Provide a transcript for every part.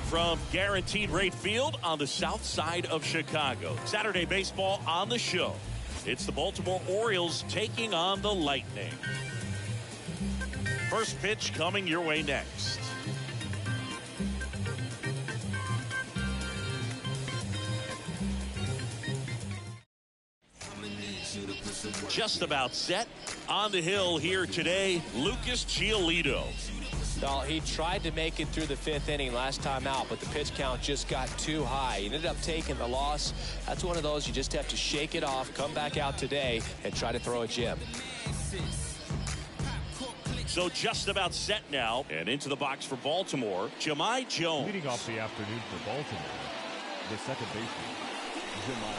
from Guaranteed Rate Field on the south side of Chicago. Saturday baseball on the show. It's the Baltimore Orioles taking on the Lightning. First pitch coming your way next. Just about set. On the hill here today, Lucas Giolito. Well, he tried to make it through the fifth inning last time out, but the pitch count just got too high. He ended up taking the loss. That's one of those you just have to shake it off, come back out today, and try to throw a gem. So just about set now, and into the box for Baltimore, Jahmai Jones. Leading off the afternoon for Baltimore, the second baseman, Jahmai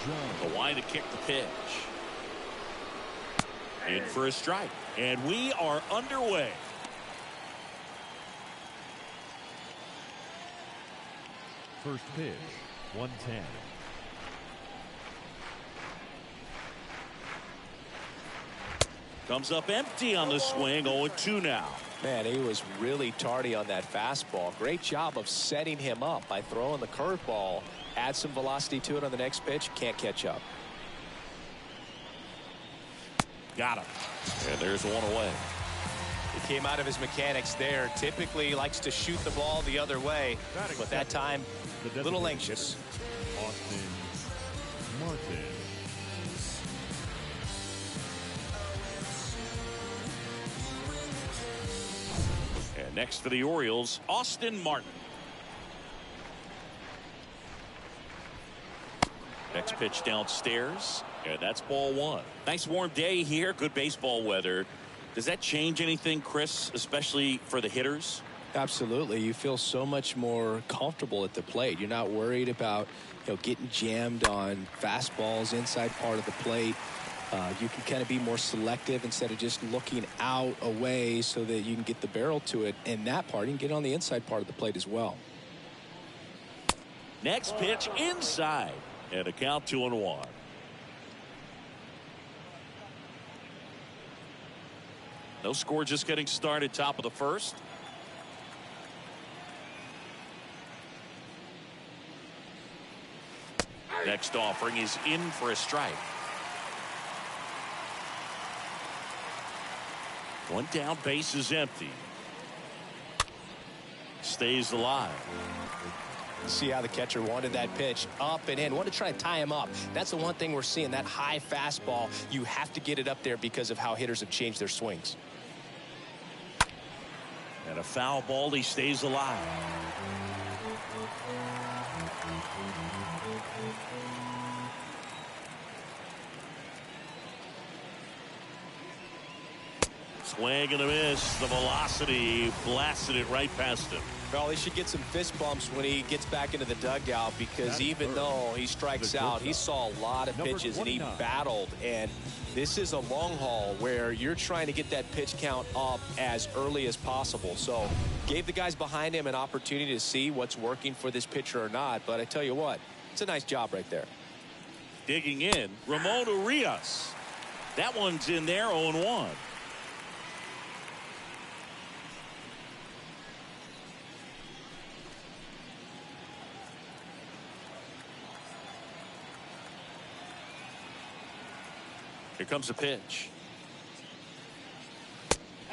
Jones. The line to kick the pitch. In for a strike. And we are underway. First pitch, 110. Comes up empty on the swing, 0-2 now. Man, he was really tardy on that fastball. Great job of setting him up by throwing the curveball. Add some velocity to it on the next pitch. Can't catch up. Got him. And there's one away. He came out of his mechanics there. Typically likes to shoot the ball the other way, but that time a little anxious. Austin Martin. And next for the Orioles, Austin Martin. Next pitch downstairs, and that's ball one. Nice warm day here, good baseball weather. Does that change anything, Chris, especially for the hitters? Absolutely. You feel so much more comfortable at the plate. You're not worried about, getting jammed on fastballs inside part of the plate. You can kind of be more selective instead of just looking out away so that you can get the barrel to it. And that part, you can get on the inside part of the plate as well. Next pitch inside. And a count 2-1. No score, just getting started, top of the first. Next offering is in for a strike. One down, base is empty. Stays alive. See how the catcher wanted that pitch up and in. Wanted to try to tie him up. That's the one thing we're seeing, that high fastball. You have to get it up there because of how hitters have changed their swings. And a foul ball, he stays alive. Swing and a miss. The velocity blasted it right past him. Well, he should get some fist bumps when he gets back into the dugout, because even though he strikes out, he saw a lot of pitches and he battled. And this is a long haul where you're trying to get that pitch count up as early as possible. So gave the guys behind him an opportunity to see what's working for this pitcher or not. But I tell you what, it's a nice job right there. Digging in, Ramon Urias. That one's in there, 0-1. Here comes the pitch.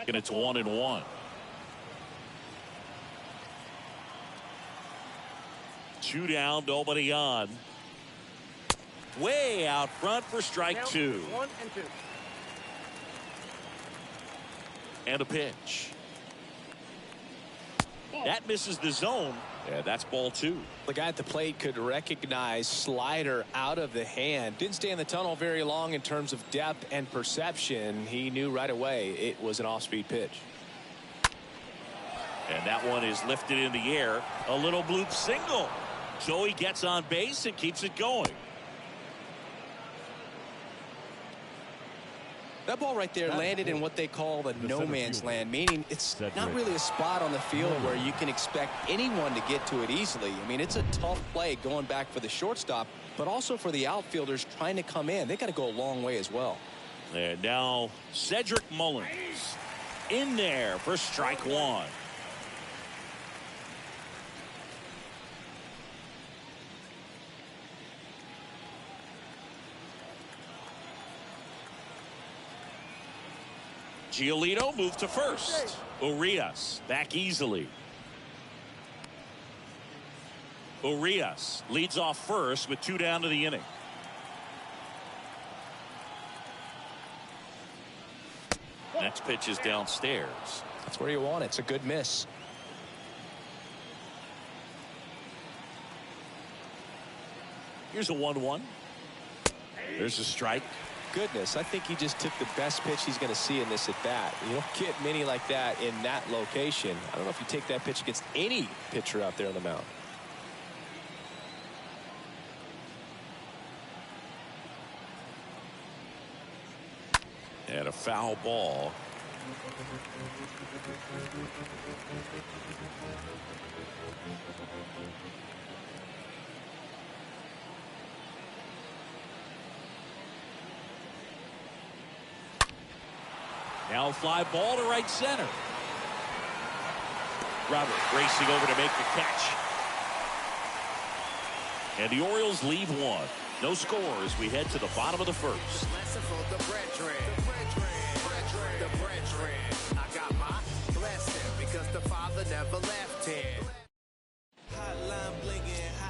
And it's 1-1. Two down, nobody on. Way out front for strike two. 1 and 2. And a pitch. That misses the zone. Yeah, that's ball two. The guy at the plate could recognize slider out of the hand. Didn't stay in the tunnel very long in terms of depth and perception. He knew right away it was an off-speed pitch. And that one is lifted in the air. A little bloop single. So he gets on base and keeps it going. That ball right there landed in what they call the no man's land, meaning it's not really a spot on the field where you can expect anyone to get to it easily. I mean, it's a tough play going back for the shortstop, but also for the outfielders trying to come in. They got to go a long way as well. And now Cedric Mullins in there for strike one. Giolito moved to first. Urias back easily. Urias leads off first with 2 down to the inning. Next pitch is downstairs. That's where you want it. It's a good miss. Here's a 1-1. There's a strike. Goodness, I think he just took the best pitch he's going to see in this at bat. You don't get many like that in that location. I don't know if you take that pitch against any pitcher out there on the mound. And a foul ball. Now a fly ball to right center. Robert racing over to make the catch. And the Orioles leave one. No score as we head to the bottom of the first. I got my blessing because the Father never left him.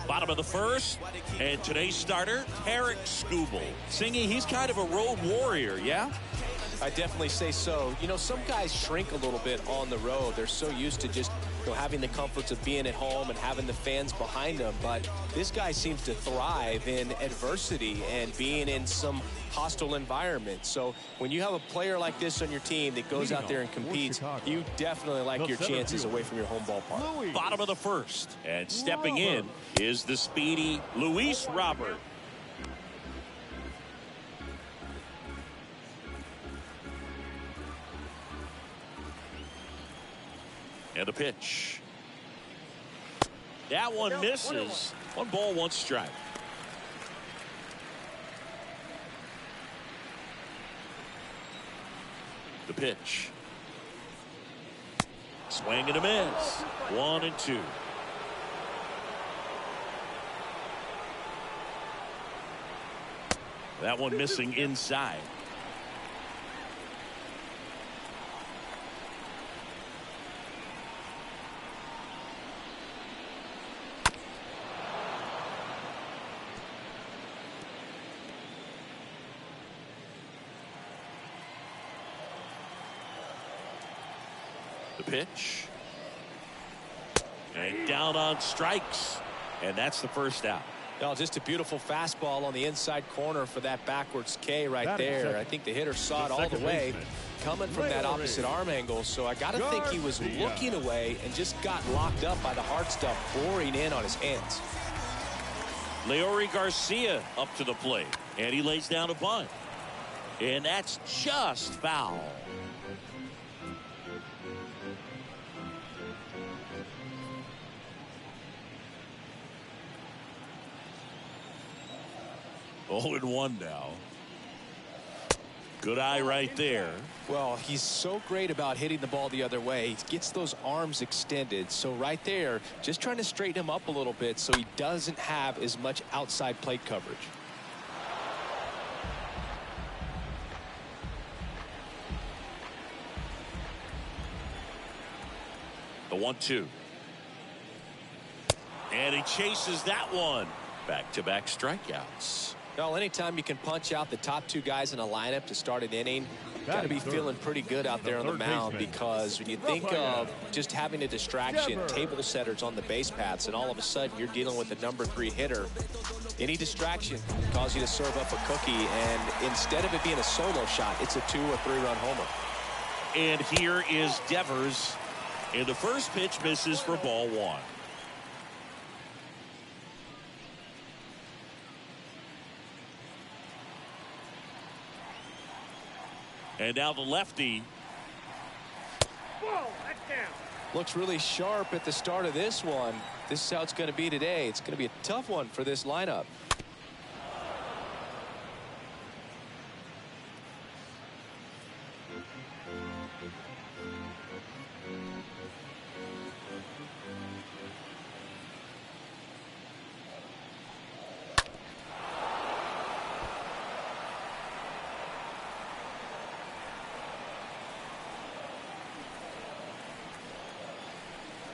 Bottom of the first, and today's starter, Tarek Skubal. Singing, he's kind of a road warrior, yeah? I definitely say so. You know, some guys shrink a little bit on the road. They're so used to just, you know, having the comforts of being at home and having the fans behind them. But this guy seems to thrive in adversity and being in some hostile environment. So when you have a player like this on your team that goes out there and competes, you definitely like your chances away from your home ballpark. Bottom of the first, and stepping in is the speedy Luis Robert. And a pitch. That one misses. 1 ball, 1 strike. The pitch. Swing and a miss. 1-2. That one missing inside. The pitch. And down on strikes. And that's the first out. Well, just a beautiful fastball on the inside corner for that backwards K right there. I think the hitter saw it all the way coming from that opposite arm angle. So I got to think he was looking away and just got locked up by the hard stuff pouring in on his hands. Leori Garcia up to the plate. And he lays down a bunt. And that's just foul. Oh, and 1 now. Good eye right there. Well, he's so great about hitting the ball the other way. He gets those arms extended. So right there, just trying to straighten him up a little bit so he doesn't have as much outside plate coverage. The 1-2. And he chases that one. Back-to-back strikeouts. Well, anytime you can punch out the top 2 guys in a lineup to start an inning, you've got to be feeling pretty good out there on the mound, because when you think of just having a distraction, table setters on the base paths, and all of a sudden you're dealing with a number 3 hitter, any distraction can cause you to serve up a cookie, and instead of it being a solo shot, it's a 2 or 3 run homer. And here is Devers, and the first pitch misses for ball 1. And now the lefty. Whoa, that's down. Looks really sharp at the start of this one. This is how it's going to be today. It's going to be a tough one for this lineup.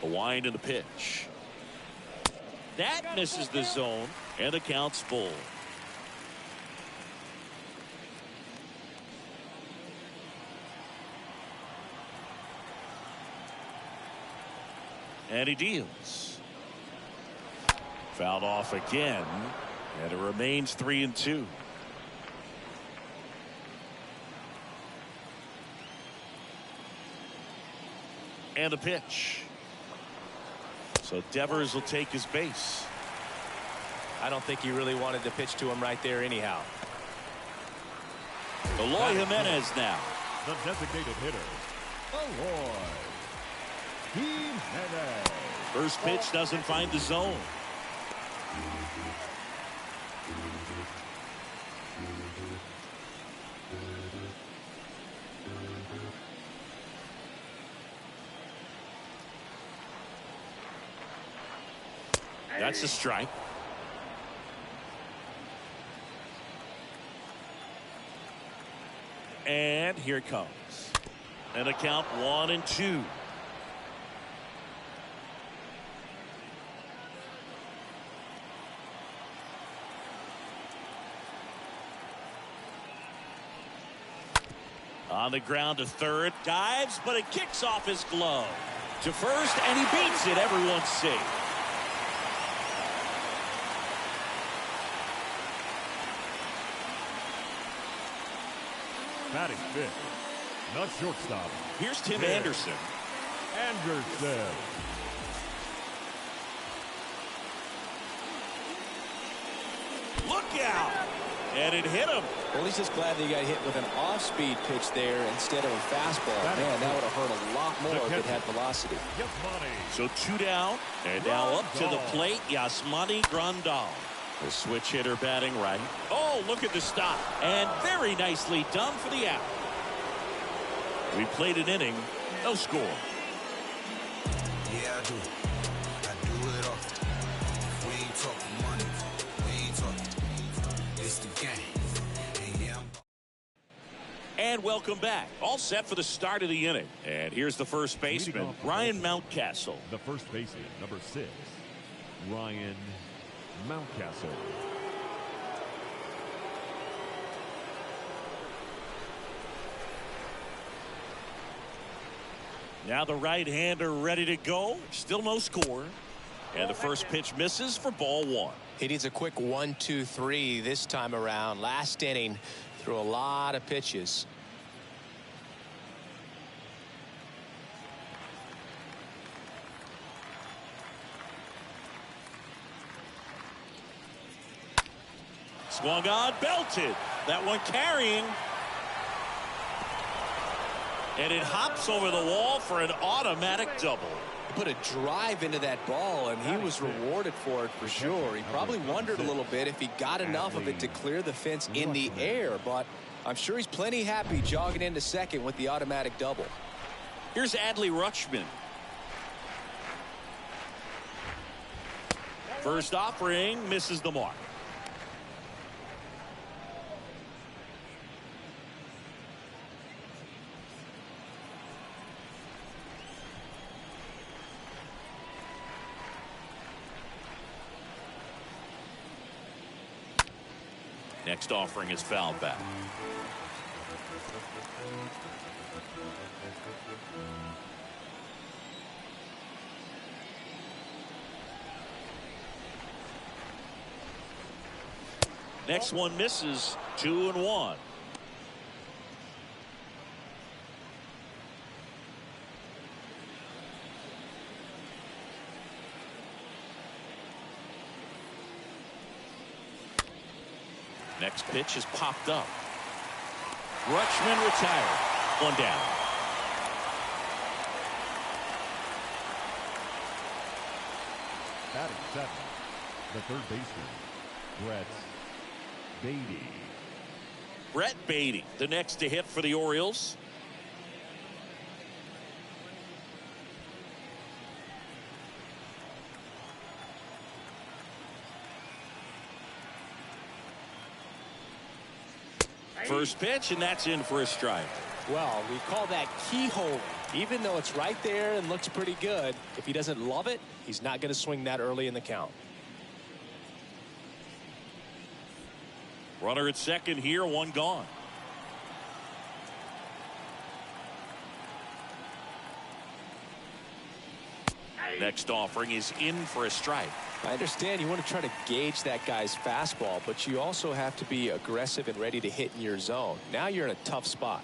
wind in the pitch. That misses the zone, and the count's full. And he deals. Fouled off again, and it remains 3-2. And a pitch. So Devers will take his base. I don't think he really wanted to pitch to him right there anyhow. Eloy Jimenez now. The designated hitter, Eloy Jimenez. First pitch doesn't find the zone. That's a strike. And here it comes. And the count 1-2. On the ground to third, dives, but it kicks off his glove. To first, and he beats it. Everyone's safe. Batting fifth, the shortstop. Here's Tim Anderson. Anderson. Look out! And it hit him. Well, he's just glad that he got hit with an off-speed pitch there instead of a fastball. Man, that would have hurt a lot more if it had velocity. So 2 down, and now up to the plate, Yasmani Grandal. The switch hitter batting right. Oh, look at the stop. And very nicely done for the out. We played an inning, no score. Yeah, I do. I do it often. We ain't talking money. We ain't talking. It's the game. And yeah, And welcome back. All set for the start of the inning. And here's the first baseman, Ryan Mountcastle. The first baseman, number 6, Ryan Mountcastle. Now the right-hander ready to go. Still no score. And the first pitch misses for ball 1. He needs a quick 1-2-3 this time around. Last inning, threw a lot of pitches. Swung on, belted. That one carrying. And it hops over the wall for an automatic double. He put a drive into that ball, and he was rewarded for it for sure. He probably wondered a little bit if he got enough of it to clear the fence in the air, but I'm sure he's plenty happy jogging into second with the automatic double. Here's Adley Rutschman. First offering misses the mark. Next offering is fouled back. Next one misses. 2-1. Next pitch is popped up. Rutschman retired. 1 down. Batting 7, the third baseman, Brett Beatty. Brett Beatty, the next to hit for the Orioles. First pitch, and that's in for a strike. Well, we call that keyhole Even though it's right there and looks pretty good, if he doesn't love it, he's not going to swing that early in the count. Runner at second here, one gone. Next offering is in for a strike. I understand you want to try to gauge that guy's fastball, but you also have to be aggressive and ready to hit in your zone. Now you're in a tough spot.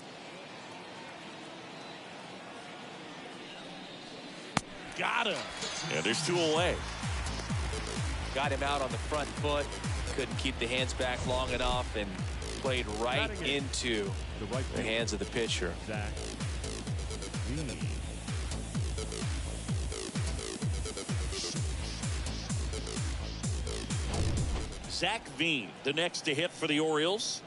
Got him. And there's two away. Got him out on the front foot. Couldn't keep the hands back long enough and played right into the hands of the pitcher. Zach Veen, the next to hit for the Orioles.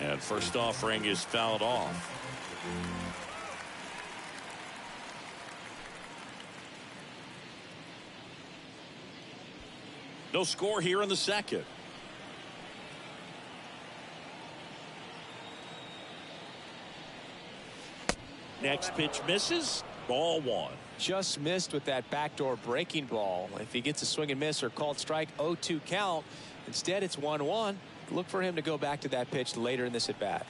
And first offering is fouled off. No score here in the second. Next pitch misses. Ball one. Just missed with that backdoor breaking ball. If he gets a swing and miss or called strike, 0-2 count. Instead, it's 1-1. Look for him to go back to that pitch later in this at bat.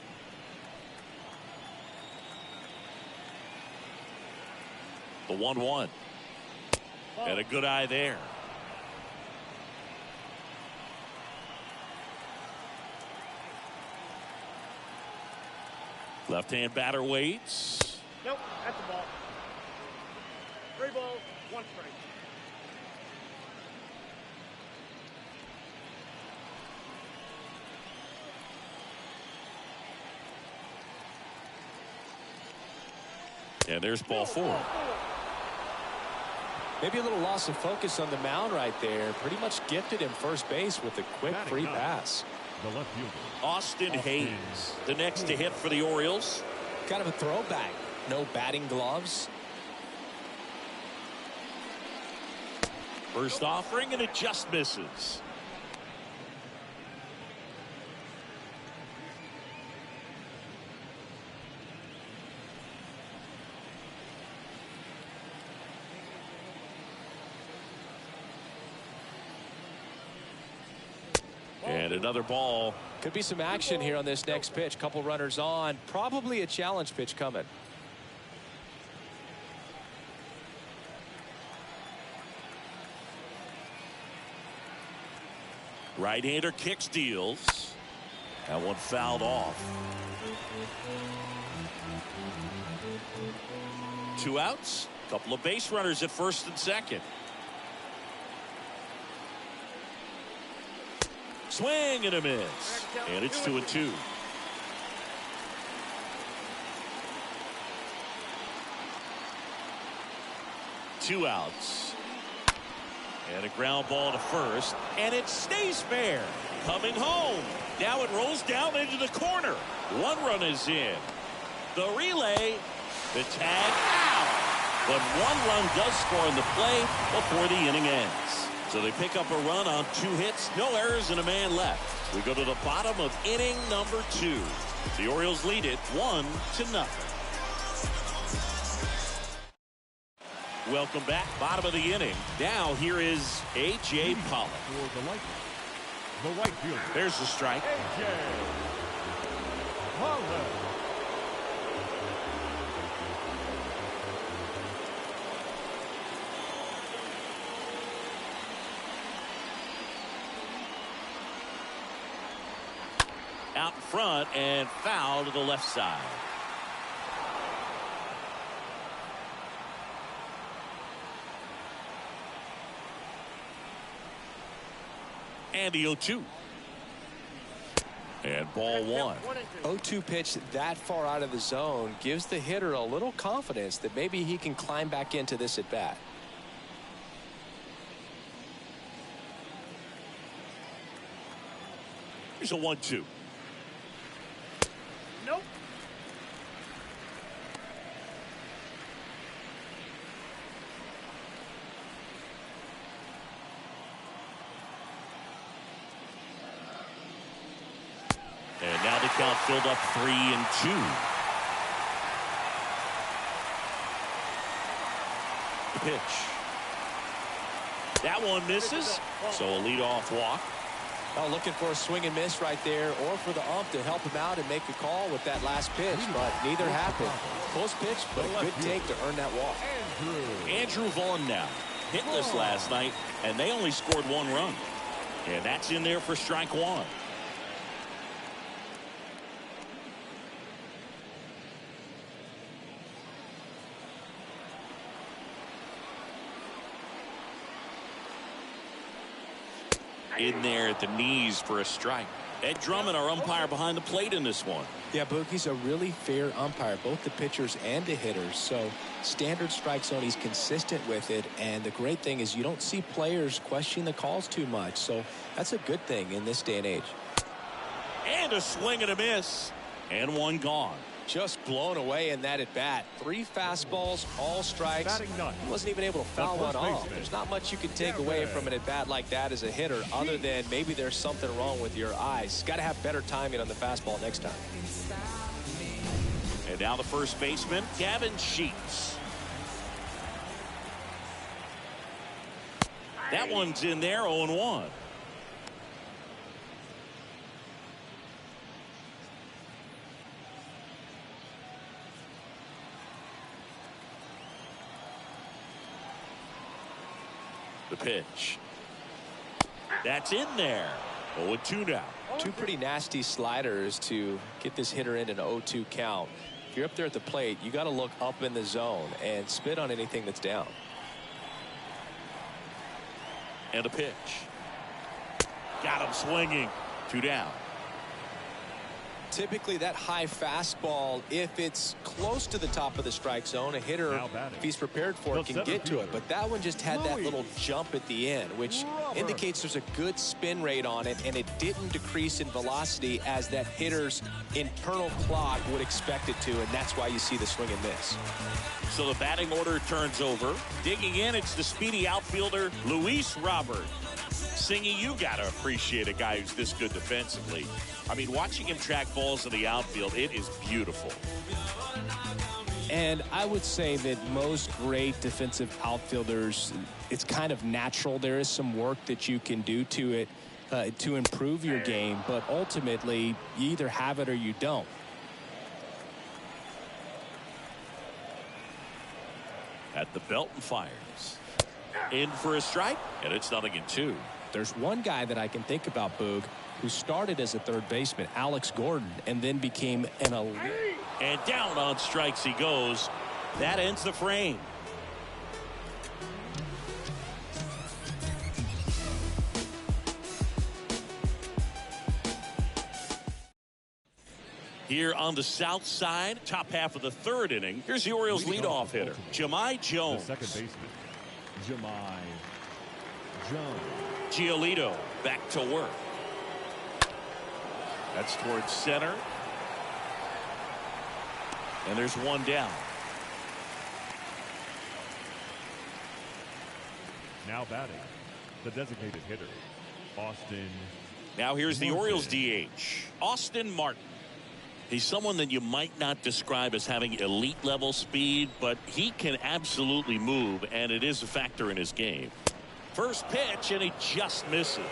The 1-1. And a good eye there. Left-hand batter waits. Nope, that's the ball. 3 balls, 1 strike. And there's ball 4. Maybe a little loss of focus on the mound right there. Pretty much gifted him first base with a quick free pass. The left fielder, Austin Hayes, the next to hit for the Orioles. Kind of a throwback. No batting gloves. First offering, and it just misses. And another ball. Could be some action here on this next pitch. Couple runners on. Probably a challenge pitch coming. Right-hander kicks, deals. That one fouled off. 2 outs. Couple of base runners at first and second. Swing and a miss. And it's 2-2. Two outs. And a ground ball to first. And it stays fair. Coming home. Now it rolls down into the corner. 1 run is in. The relay. The tag out. But 1 run does score in the play before the inning ends. So they pick up a run on 2 hits, no errors, and a man left. We go to the bottom of inning number 2. The Orioles lead it 1-0. Welcome back, bottom of the inning. Now here is A.J. Pollock. for the right fielder, There's the strike. A.J. Pollock. Out front and foul to the left side. And the 0-2. And ball 1. 0-2 pitch that far out of the zone gives the hitter a little confidence that maybe he can climb back into this at bat. Here's a 1-2. Nope. count filled up 3-2. The pitch. That one misses. So a leadoff walk. Oh, looking for a swing and miss right there, or for the ump to help him out and make a call with that last pitch, but neither happened. Close pitch, but a good take to earn that walk. Andrew Vaughn now. Hitless last night, and they only scored 1 run. And that's in there for strike 1. In there at the knees for a strike. Ed Drummond, our umpire behind the plate in this one. Yeah, Boogie's a really fair umpire, both the pitchers and the hitters. So standard strike zone, he's consistent with it. And the great thing is you don't see players questioning the calls too much. So that's a good thing in this day and age. And a swing and a miss. And one gone. Just blown away in that at bat. 3 fastballs, all strikes. He wasn't even able to foul one off. There's not much you can take away from an at bat like that as a hitter, other than maybe there's something wrong with your eyes. Got to have better timing on the fastball next time. And now the first baseman, Gavin Sheets. That one's in there, 0-1. The pitch. That's in there. 0-2 now. 2 pretty nasty sliders to get this hitter in an 0-2 count. If you're up there at the plate, you got to look up in the zone and spit on anything that's down. And a pitch. Got him swinging. 2 down. Typically that high fastball, if it's close to the top of the strike zone, a hitter, if he's prepared for it, can get to it. But that one just had that little jump at the end, which indicates there's a good spin rate on it, and it didn't decrease in velocity as that hitter's internal clock would expect it to, and that's why you see the swing and miss. So the batting order turns over. Digging in, it's the speedy outfielder, Luis Robert. Singy, you got to appreciate a guy who's this good defensively. I mean, watching him track balls in the outfield, it is beautiful. And I would say that most great defensive outfielders, it's kind of natural. There is some work that you can do to it to improve your game, but ultimately, you either have it or you don't. At the belt and fires. In for a strike, and it's 0-2. There's one guy that I can think about, Boog, who started as a third baseman, Alex Gordon, and then became an elite. And down on strikes he goes. That ends the frame. Here on the south side, top half of the 3rd inning, here's the Orioles leadoff hitter, Jahmai Jones. The second baseman, Jahmai Jones. Giolito back to work. That's towards center. And there's one down. Now batting, the designated hitter, Austin. Now here's the Martin. Orioles DH, Austin Martin. He's someone that you might not describe as having elite level speed, but he can absolutely move, and it is a factor in his game. First pitch, and he just misses.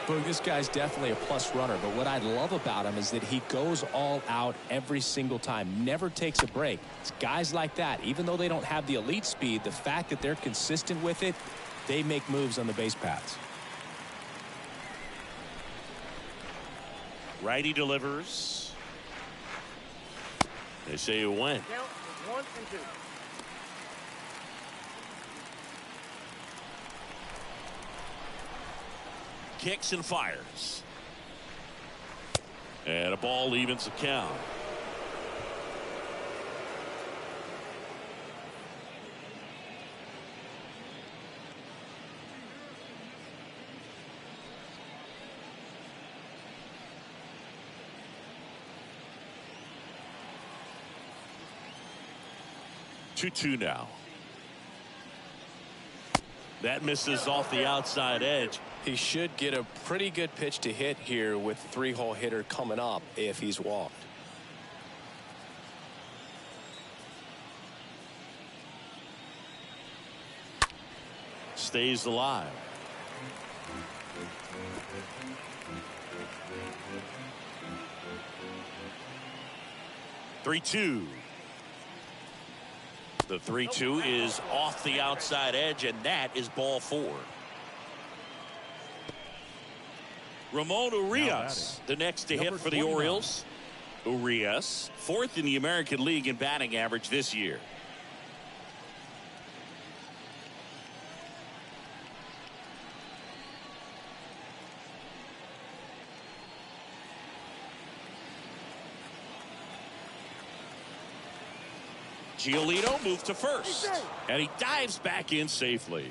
Boog, this guy's definitely a plus runner, but what I love about him is that he goes all out every single time, never takes a break. It's guys like that, even though they don't have the elite speed, the fact that they're consistent with it, they make moves on the base paths. Righty delivers. They say it went. Count is 1-2. Kicks and fires. And a ball evens the count. Two now. That misses off the outside edge. He should get a pretty good pitch to hit here with the 3-hole hitter coming up if he's walked. Stays alive. Three-two. The 3-2 is off the outside edge, and that is ball 4. Ramon Urias, the next to hit for the Orioles. Urias, 4th in the American League in batting average this year. Giolito moved to first, and he dives back in safely.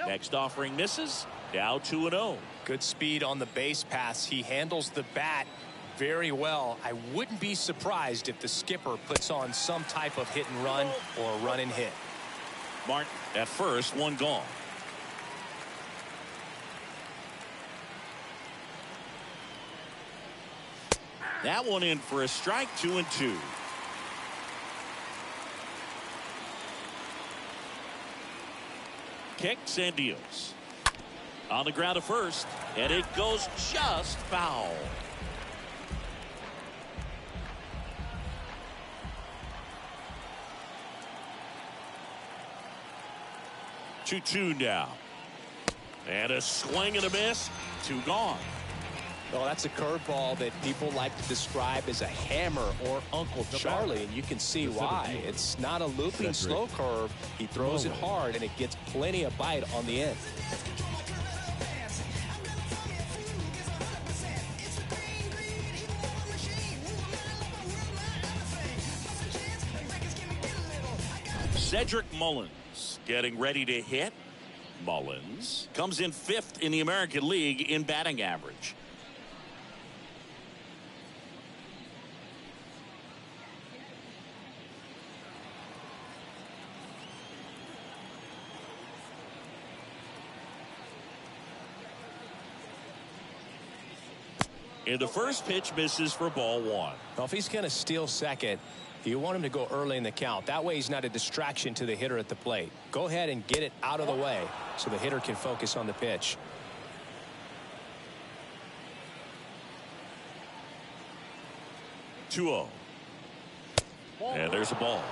Next offering misses. Now 2-0. Good speed on the base pass. He handles the bat very well. I wouldn't be surprised if the skipper puts on some type of hit and run or run and hit. Martin at first, 1 gone. That one in for a strike. 2-2. Kicks and deals. On the ground to first, and it goes just foul. Two now. And a swing and a miss. 2 gone. Well, that's a curveball that people like to describe as a hammer or Uncle Charlie, and you can see why. It's not a looping slow curve. He throws it hard, and it gets plenty of bite on the end. Cedric Mullins getting ready to hit. Mullins comes in 5th in the American League in batting average. And the first pitch misses for ball 1. Well, if he's going to steal second, you want him to go early in the count. That way he's not a distraction to the hitter at the plate. Go ahead and get it out of the way so the hitter can focus on the pitch. Two-0. And there's a ball.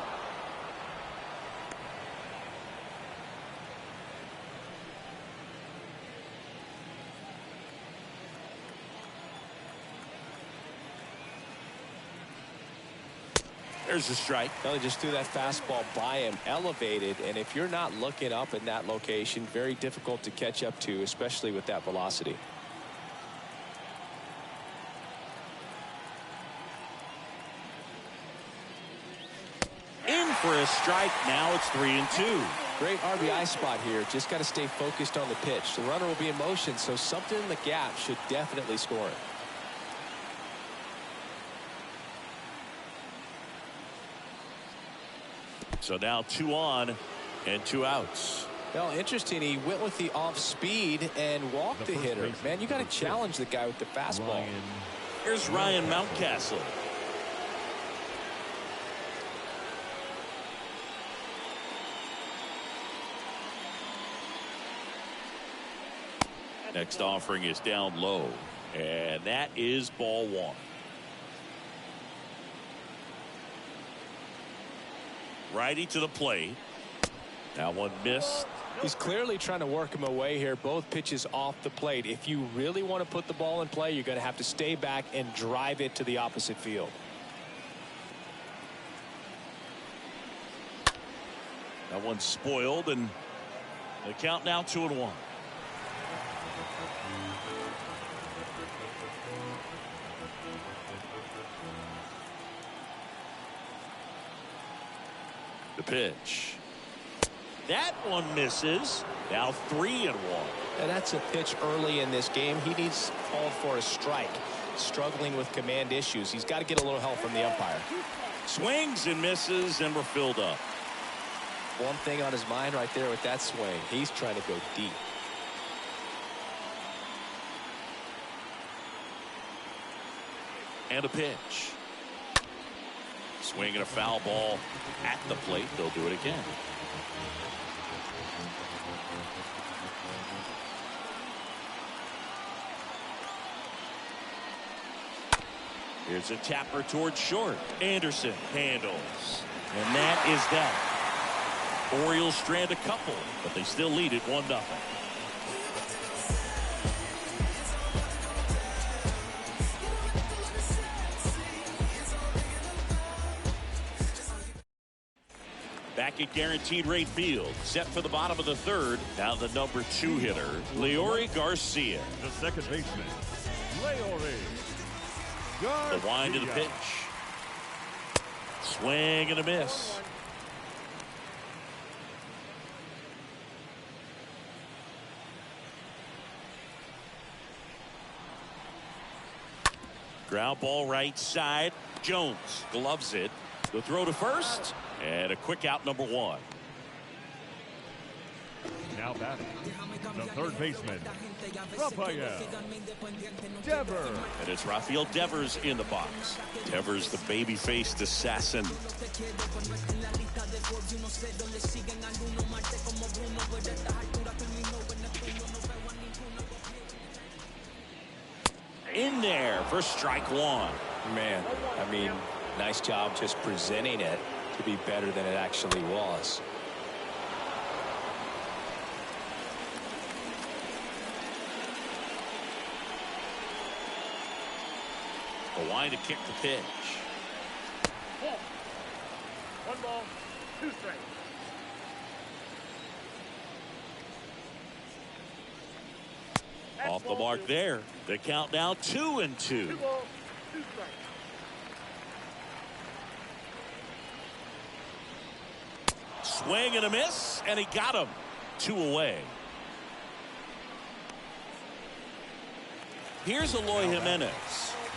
There's a strike. Well, they just threw that fastball by him, elevated, and if you're not looking up in that location, very difficult to catch up to, especially with that velocity. In for a strike. Now it's 3-2. Great RBI spot here. Just got to stay focused on the pitch. The runner will be in motion, so something in the gap should definitely score it. So now 2 on and 2 outs. Well, interesting. He went with the off speed and walked the hitter. Man, you got to challenge the guy with the fastball. Here's Ryan Mountcastle. Next offering is down low, and that is ball 1. Righty to the plate. That one missed. He's clearly trying to work him away here. Both pitches off the plate. If you really want to put the ball in play, you're going to have to stay back and drive it to the opposite field. That one's spoiled, and the count now 2-1. The pitch. That one misses. Now 3-1. And that's a pitch early in this game. He needs called for a strike. Struggling with command issues. He's got to get a little help from the umpire. Swings and misses, and we're filled up. One thing on his mind right there with that swing. He's trying to go deep. And a pitch. Swing and a foul ball at the plate. They'll do it again. Here's a tapper towards short. Anderson handles. And that is that. Orioles strand a couple, but they still lead it 1-0. Back at Guaranteed Rate Field, set for the bottom of the third. Now the number 2 hitter, Leori Garcia. The second baseman, Leori. The wind of the pitch. Swing and a miss. Ground ball right side. Jones gloves it. The throw to first. And a quick out, number 1. Now batting, the third baseman, Rafael Devers. And it's Rafael Devers in the box. Devers, the baby-faced assassin. In there for strike 1. Man, I mean, nice job just presenting it to be better than it actually was. A line to kick the pitch. 1 ball, 2 strikes. Off the mark there. The count now 2-2. 2 balls, 2 strikes. Swing and a miss, and he got him. 2 away. Here's Eloy Jimenez.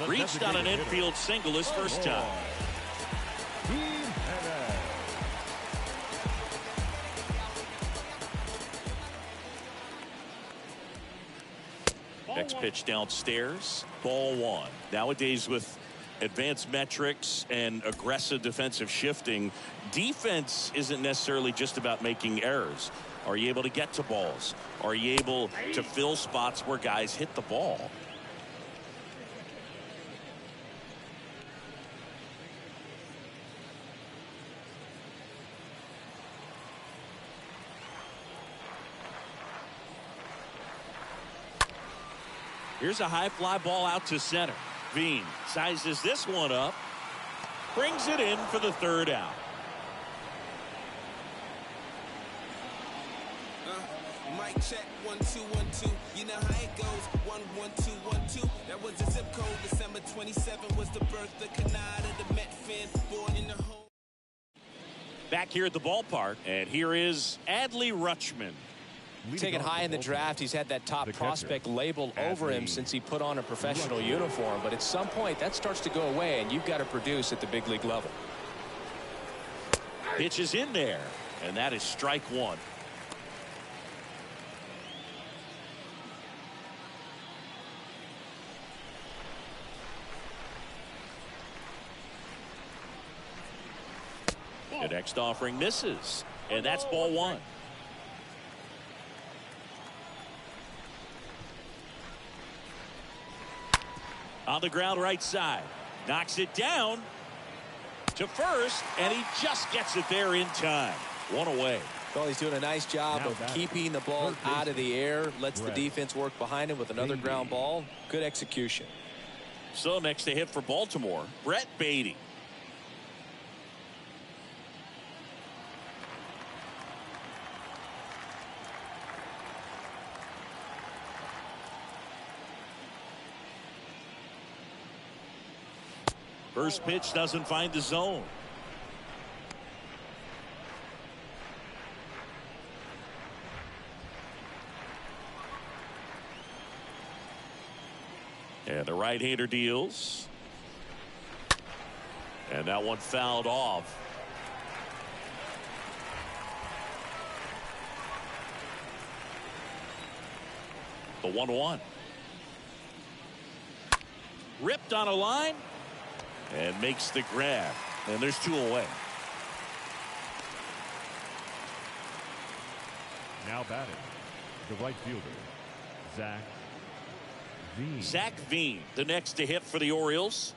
Reached on an infield single his first time. Next pitch downstairs. Ball 1. Nowadays with advanced metrics and aggressive defensive shifting, defense isn't necessarily just about making errors. Are you able to get to balls? Are you able to fill spots where guys hit the ball? Here's a high fly ball out to center. Veen sizes this one up. Brings it in for the 3rd out. Mic check 1 2 1 2. You know how it goes. 1 1 2 1 2. That was the zip code. December 27 was the birth of Canada, the Met fan, born in the home. Back here at the ballpark, and here is Adley Rutschman. Taken high in the draft, he's had that top prospect labeled over him since he put on a professional uniform. But at some point, that starts to go away, and you've got to produce at the big league level. Pitch is in there, and that is strike 1. The next offering misses, and that's ball 1. On the ground right side. Knocks it down to first, and he just gets it there in time. 1 away. Well, he's doing a nice job of keeping the ball out of the air. Lets the defense work behind him with another ground ball. Good execution. So next to hit for Baltimore, Brett Beatty. First pitch doesn't find the zone. And the right-hander deals. And that one fouled off. The 1-1. Ripped on a line. And makes the grab. And there's 2 away. Now batting, the right fielder, Zach Veen. Zach Veen, the next to hit for the Orioles.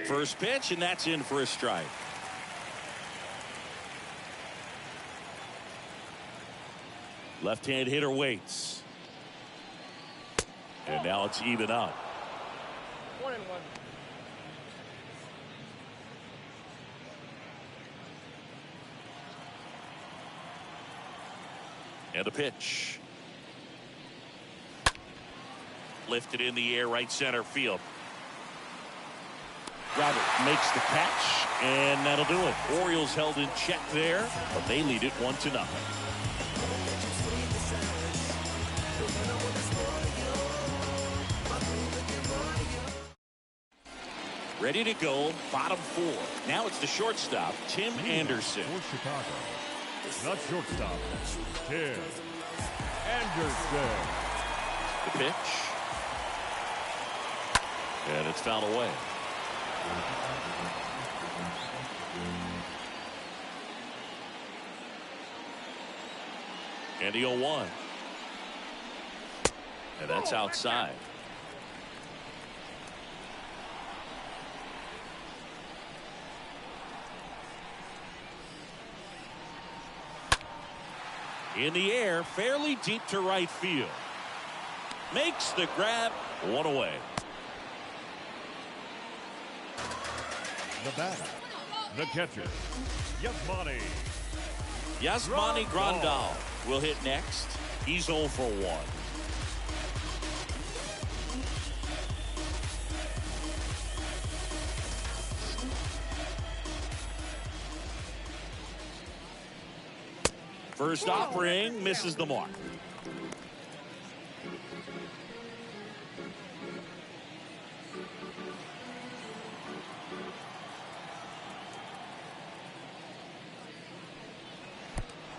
First pitch, and that's in for a strike. Left-hand hitter waits. And now it's even up. 1-1. And the pitch. Lifted in the air, right center field. Robert makes the catch, and that'll do it. Orioles held in check there, but they lead it 1-0. Ready to go, bottom 4. Now it's the shortstop, Tim Anderson. For Chicago, the shortstop, Tim Anderson. The pitch. And it's fouled away. And the 0-1. And that's outside. In the air, fairly deep to right field. Makes the grab, 1 away. The batter, the catcher, Yasmani Grandal will hit next. He's 0 for 1. First offering misses the mark.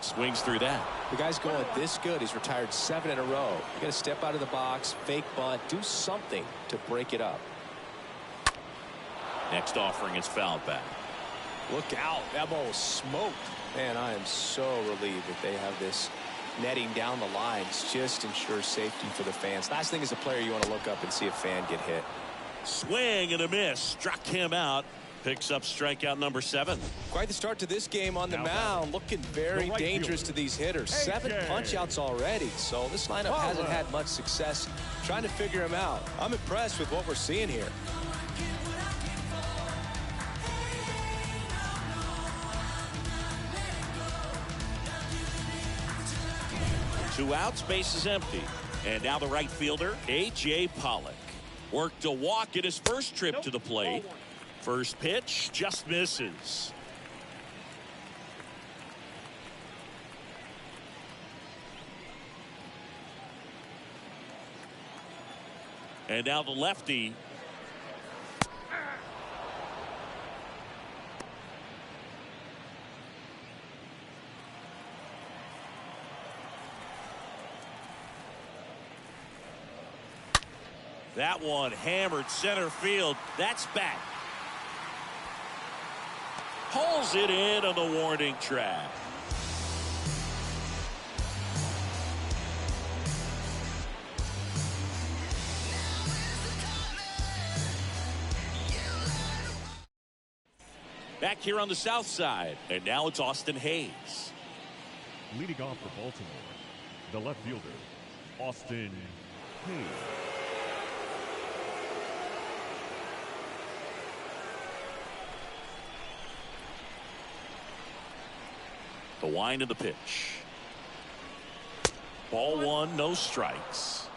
Swings through that. The guy's going this good. He's retired 7 in a row. You got to step out of the box, fake bunt, do something to break it up. Next offering is fouled back. Look out. That ball was smoked. Man, I am so relieved that they have this netting down the lines. Just ensures safety for the fans. Last thing as a player, you want to look up and see a fan get hit. Swing and a miss. Struck him out. Picks up strikeout number 7. Quite the start to this game on the mound. Looking very dangerous to these hitters. 7 punch-outs already. So this lineup hasn't had much success trying to figure him out. I'm impressed with what we're seeing here. Two outs, base is empty. And now the right fielder, A.J. Pollock. Worked a walk at his first trip to the plate. First pitch just misses. And now the lefty. That one hammered center field. That's back. Pulls it in on the warning track. Back here on the south side, and now it's Austin Hayes. Leading off for Baltimore, the left fielder, Austin Hayes. The wind of the pitch. Ball 1, no strikes.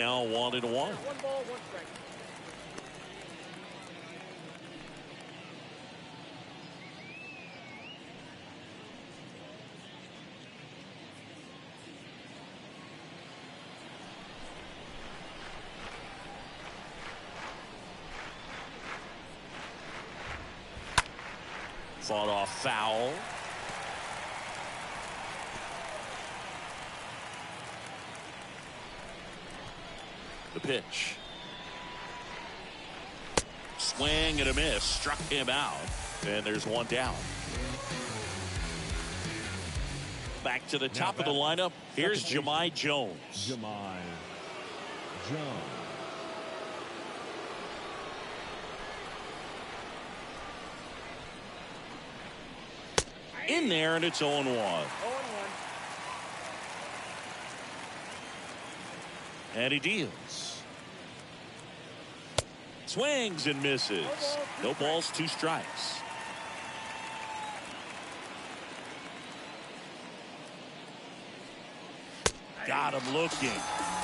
now 1-1. 1 ball, 1 strike. Fought off foul. The pitch. Swing and a miss. Struck him out. And there's 1 down. Back to the top of the lineup. Here's Jahmai Jones. Jahmai Jones. In there, and it's 0-1. 0-1. And he deals. Swings and misses. No balls, 2 strikes. Got him looking.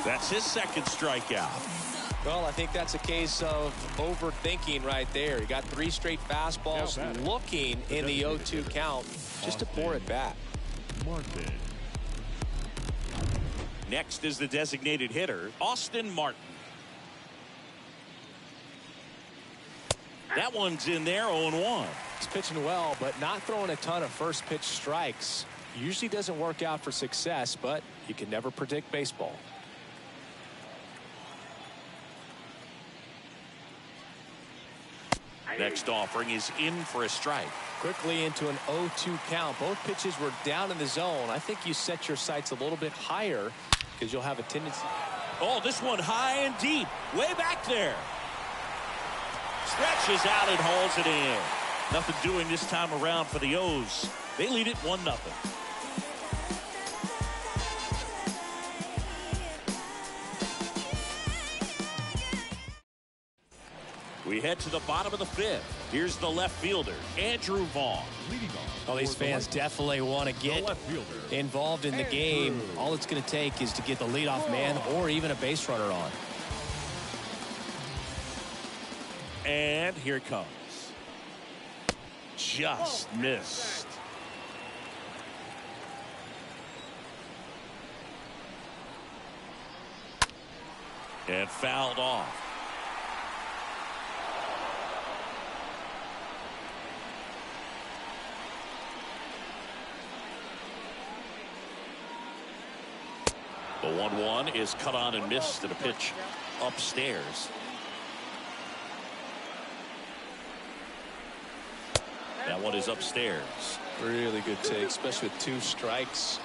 That's his 2nd strikeout. Well, I think that's a case of overthinking right there. He got 3 straight fastballs looking in the 0-2 count. Just a poor at bat. Martin. Next is the designated hitter, Austin Martin. That one's in there, 0-1. He's pitching well, but not throwing a ton of first pitch strikes. Usually doesn't work out for success, but you can never predict baseball. Next offering is in for a strike. Quickly into an 0-2 count. Both pitches were down in the zone. I think you set your sights a little bit higher because you'll have a tendency. Oh, this one high and deep. Way back there. Stretches out and hauls it in. Nothing doing this time around for the O's. They lead it 1-0. We head to the bottom of the 5th. Here's the left fielder, Andrew Vaughn. Leading off. Well, these fans definitely want to get left fielder, involved in the game. All it's going to take is to get the leadoff man or even a base runner on. And here it comes. Just missed. And fouled off. The 1-1 is cut on and missed to the pitch upstairs. That one is upstairs. Really good take, especially with 2 strikes.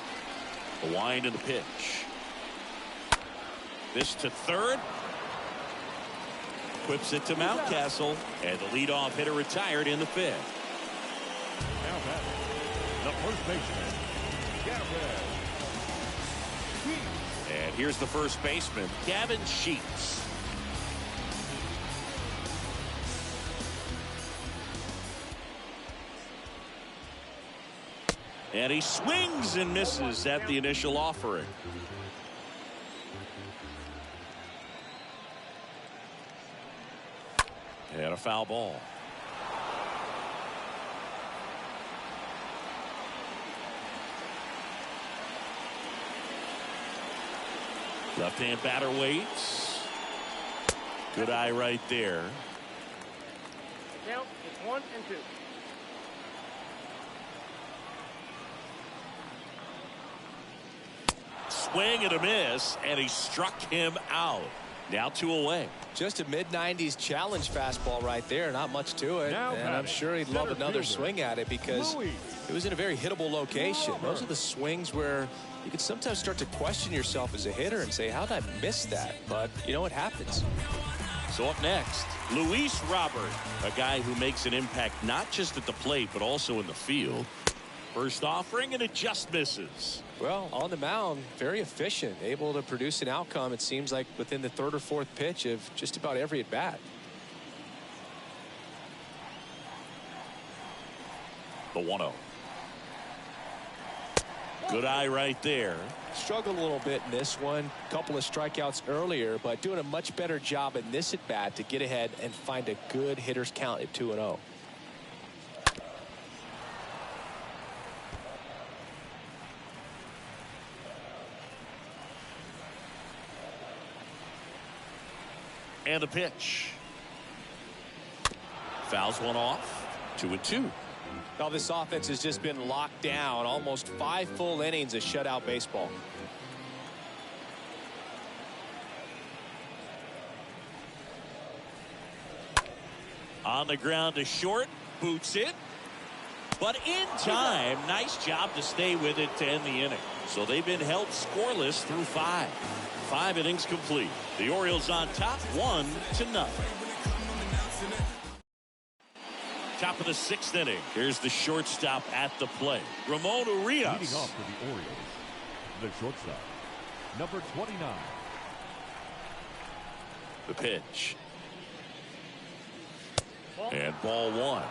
The wind and the pitch. This to third. Whips it to Mountcastle. And the leadoff hitter retired in the 5th. now batting, the first baseman, Gavin. And here's the first baseman, Gavin Sheets. And he swings and misses at the initial offering. And a foul ball. Left-hand batter waits. Good eye right there. Count, it's 1 and 2. Swing and a miss, and he struck him out. Now 2 away. Just a mid-90s challenge fastball right there. Not much to it. Now And I'm sure he'd love another swing at it because it was in a very hittable location. Those are the swings where you can sometimes start to question yourself as a hitter and say, how did I miss that? But, you know, it happens. So up next, Luis Robert, a guy who makes an impact not just at the plate but also in the field. First offering, and it just misses. Well, on the mound, very efficient, able to produce an outcome, it seems like, within the 3rd or 4th pitch of just about every at-bat. The 1-0. Good eye right there. Struggled a little bit in this one. Couple of strikeouts earlier, but doing a much better job in this at bat to get ahead and find a good hitter's count at 2-0. And the pitch. Fouls one off. 2-2. Now this offense has just been locked down. Almost 5 full innings of shutout baseball. On the ground to short. Boots it. But in time. Nice job to stay with it to end the inning. So they've been held scoreless through 5. 5 innings complete. The Orioles on top 1-0. Top of the 6th inning. Here's the shortstop at the plate. Ramon Urias. Leading off for the Orioles, the shortstop, number 29. The pitch. And ball 1.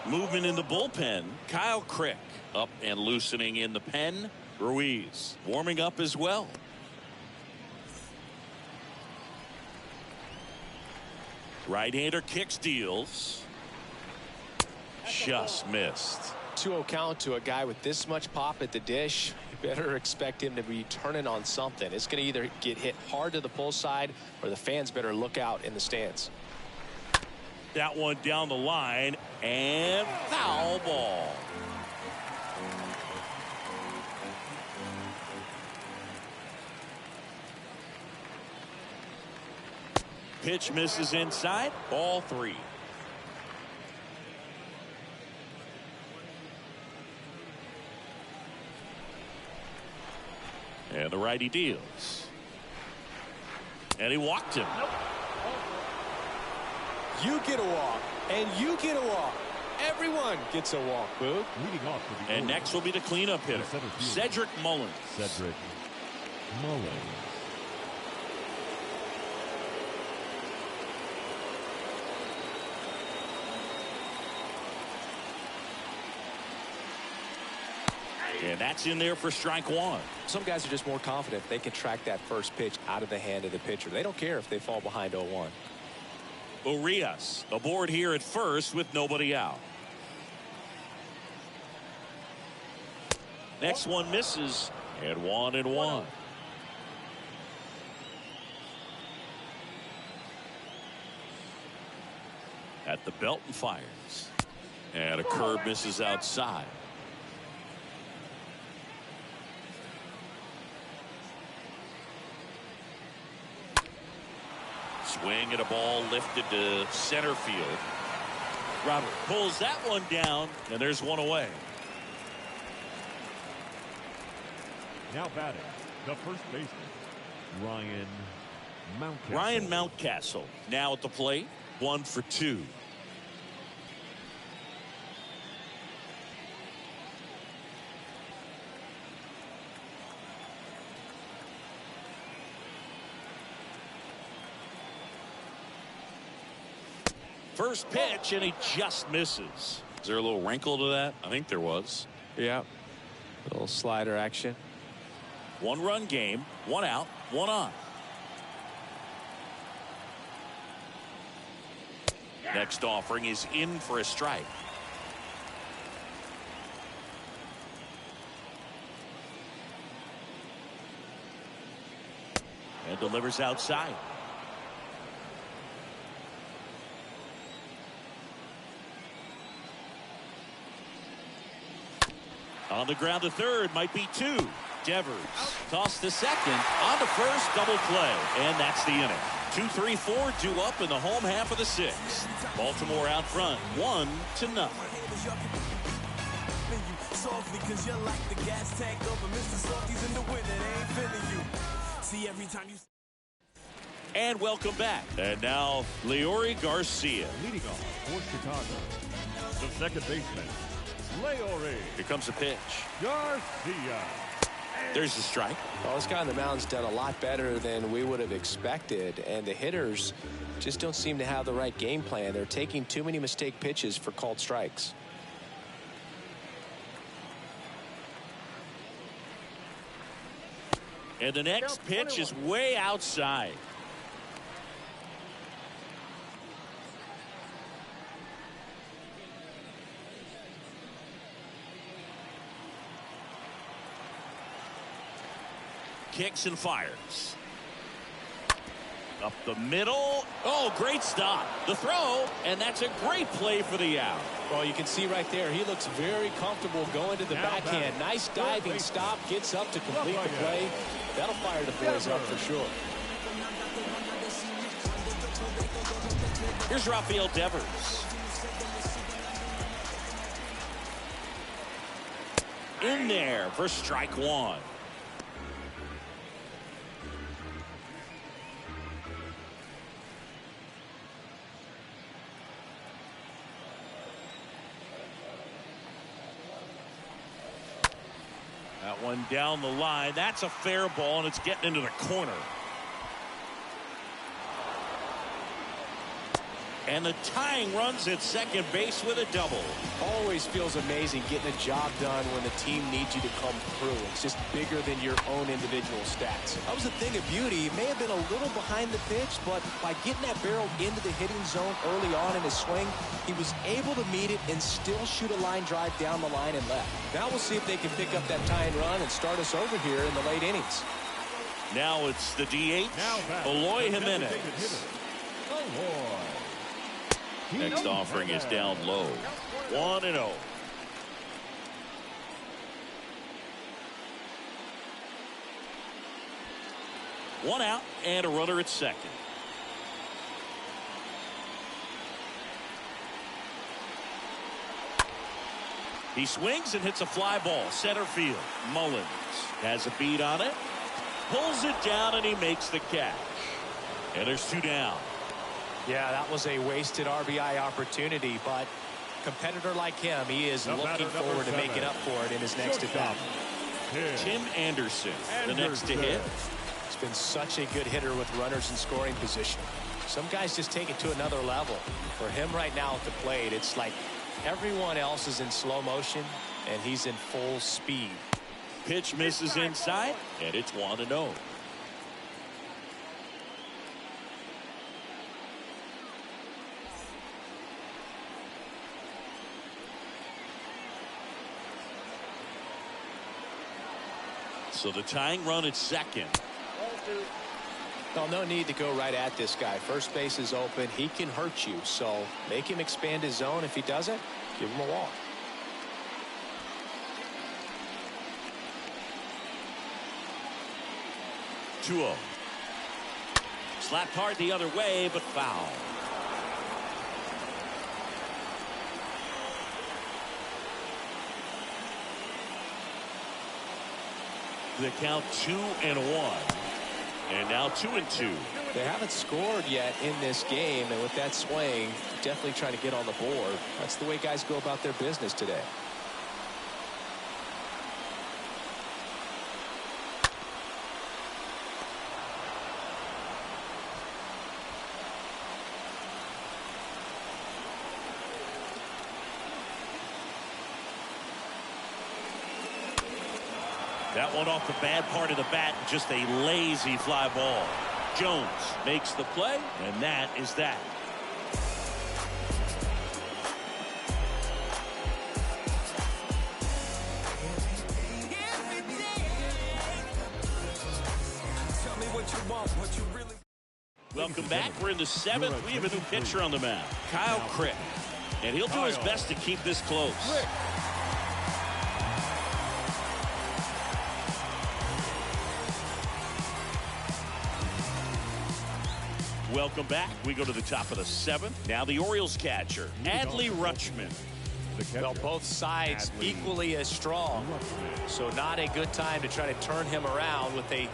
Movement in the bullpen. Kyle Crick up and loosening in the pen. Ruiz warming up as well. Right-hander kicks, deals. Just missed. 2-0 count to a guy with this much pop at the dish. You better expect him to be turning on something. It's going to either get hit hard to the pull side or the fans better look out in the stands. That one down the line and foul ball. Pitch misses inside. Ball 3. And the righty deals. And he walked him. You get a walk, and you get a walk. Everyone gets a walk, Boog. Leading off for the And Orioles, next will be the cleanup hitter, Cedric Mullins. Cedric Mullins. And that's in there for strike 1. Some guys are just more confident they can track that first pitch out of the hand of the pitcher. They don't care if they fall behind 0-1. Urias aboard here at first with nobody out. Next one misses, and 1-1. At the belt and fires. And a curve misses outside. Swing and a ball lifted to center field. Robert pulls that one down, and there's one away. Now batting, the first baseman, Ryan Mountcastle. Ryan Mountcastle now at the plate, 1 for 2. First pitch, and he just misses. Is there a little wrinkle to that? I think there was. Yeah. A little slider action. 1-run game, 1 out, 1 on. Next offering is in for a strike. And delivers outside. On the ground to third, might be 2. Devers toss to second, on to first, double play, and that's the inning. 2, 3, 4 due up in the home half of the 6th. Baltimore out front, 1-0. And welcome back. And now Leury Garcia. Leading off for Chicago, the second baseman, Leury. Here comes the pitch. Garcia. There's the strike. Well, this guy on the mound's done a lot better than we would have expected, and the hitters just don't seem to have the right game plan. They're taking too many mistake pitches for called strikes. And the next pitch is way outside. Kicks and fires. Up the middle. Oh, great stop. The throw, and that's a great play for the out. Well, you can see right there, he looks very comfortable going to the backhand. Nice diving stop, gets up to complete the play. That'll fire the boys up for sure. Here's Rafael Devers. In there for strike one. That one down the line. That's a fair ball, and it's getting into the corner. And the tying runs at second base with a double. Always feels amazing getting a job done when the team needs you to come through. It's just bigger than your own individual stats. That was a thing of beauty. He may have been a little behind the pitch, but by getting that barrel into the hitting zone early on in his swing, he was able to meet it and still shoot a line drive down the line and left. Now we'll see if they can pick up that tying run and start us over here in the late innings. Now it's the DH, Eloy Jimenez. Next offering is down low. 1-0. One out and a runner at second. He swings and hits a fly ball. Center field. Mullins has a beat on it. Pulls it down and he makes the catch. And there's two down. Yeah, that was a wasted RBI opportunity, but a competitor like him, he is looking forward to making up for it in his next at-bat. Tim Anderson, the next to hit. He's been such a good hitter with runners in scoring position. Some guys just take it to another level. For him right now at the plate, it's like everyone else is in slow motion, and he's in full speed. Pitch misses inside, and it's 1-0. So the tying run at second. Well, no need to go right at this guy. First base is open. He can hurt you. So make him expand his zone. If he doesn't, give him a walk. Two-0. Slapped hard the other way, but foul. The count 2-1. And now 2-2. They haven't scored yet in this game, and with that swing, definitely trying to get on the board. That's the way guys go about their business today. That one off the bad part of the bat, just a lazy fly ball. Jones makes the play, and that is that. Welcome back. We're in the seventh. We have a new pitcher on the mound, Kyle Crick, and he'll do his best to keep this close. Welcome back. We go to the top of the seventh. Now the Orioles catcher, Adley Rutschman. Well, both sides equally as strong. So not a good time to try to turn him around with a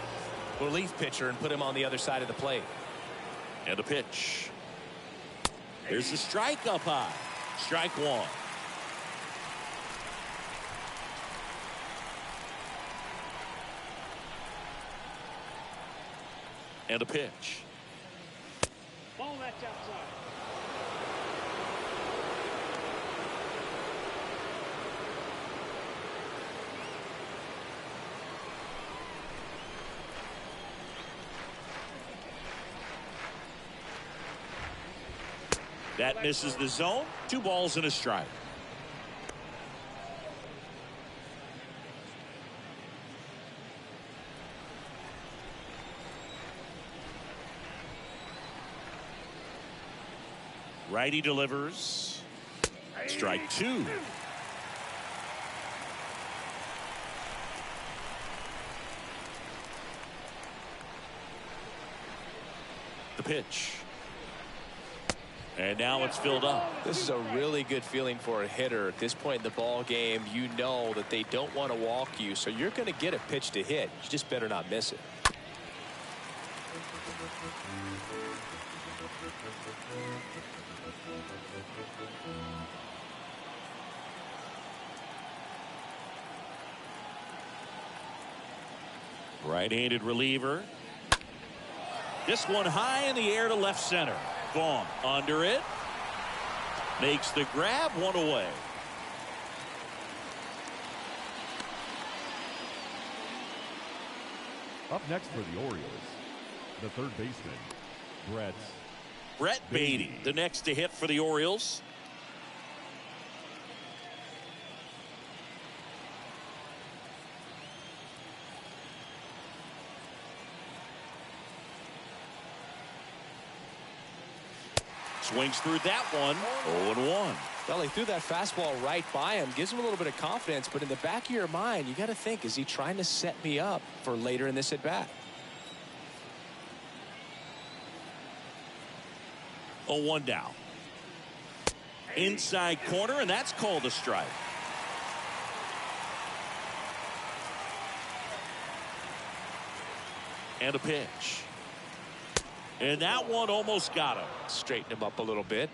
relief pitcher and put him on the other side of the plate. And a pitch. There's the strike up high. Strike one. And a pitch. Ball that's outside. That misses the zone. 2 balls and a strike. Righty delivers. Strike 2. The pitch. And now it's filled up. This is a really good feeling for a hitter at this point in the ball game. You know that they don't want to walk you, so you're going to get a pitch to hit. You just better not miss it. Right-handed reliever. This one high in the air to left center. Vaughn under it. Makes the grab, 1 away. Up next for the Orioles, the third baseman, Brett Beatty, the next to hit for the Orioles. Swings through that one. 0-1. Well, he threw that fastball right by him. Gives him a little bit of confidence, but in the back of your mind, you got to think, is he trying to set me up for later in this at bat? 0-1 down. Inside corner, and that's called a strike. And a pitch. And that one almost got him. Straighten him up a little bit.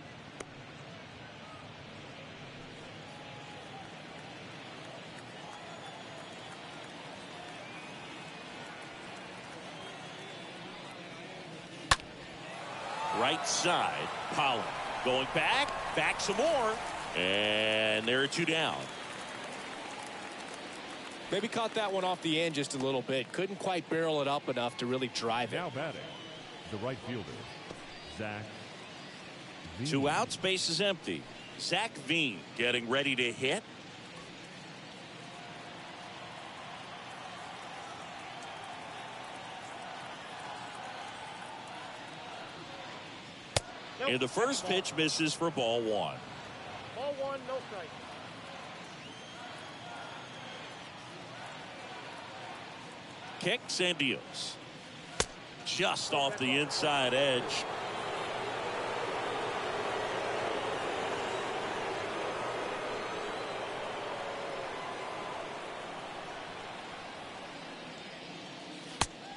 Right side, Pollock going back some more, and there are 2 down. Maybe caught that one off the end just a little bit. Couldn't quite barrel it up enough to really drive it. now batting, the right fielder, Zach Veen. 2 outs, base is empty. Zach Veen getting ready to hit. And the first pitch misses for ball 1. Ball 1, no strike. Kicks and deals. Just off the inside edge.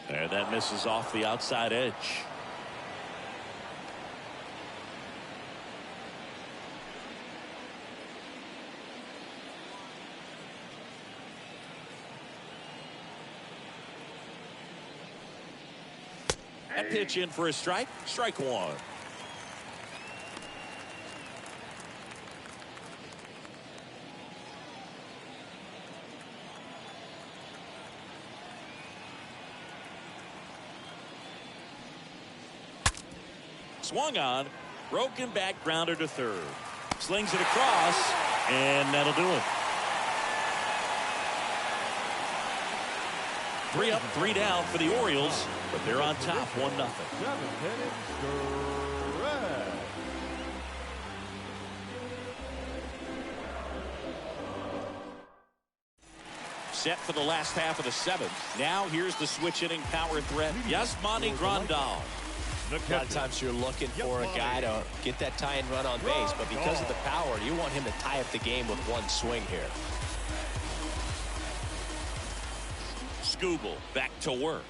And that misses off the outside edge. That pitch in for a strike. Strike 1. Swung on, broken back grounder to third. Slings it across, and that'll do it. 3 up, 3 down for the Orioles, but they're on top 1-0. 7th stretch. Set for the last half of the 7th. Now here's the switch hitting power threat, Yasmani Grandal. A lot of times you're looking for a guy to get that tying run on base, but because of the power, you want him to tie up the game with 1 swing here. Skubal back to work.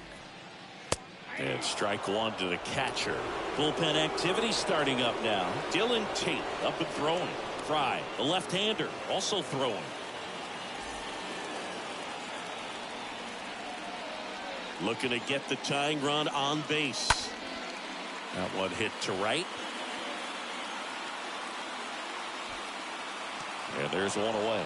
And strike 1 to the catcher. Bullpen activity starting up now. Dylan Tate up and throwing. Fry, the left-hander, also throwing. Looking to get the tying run on base. That one hit to right. And there's 1 away.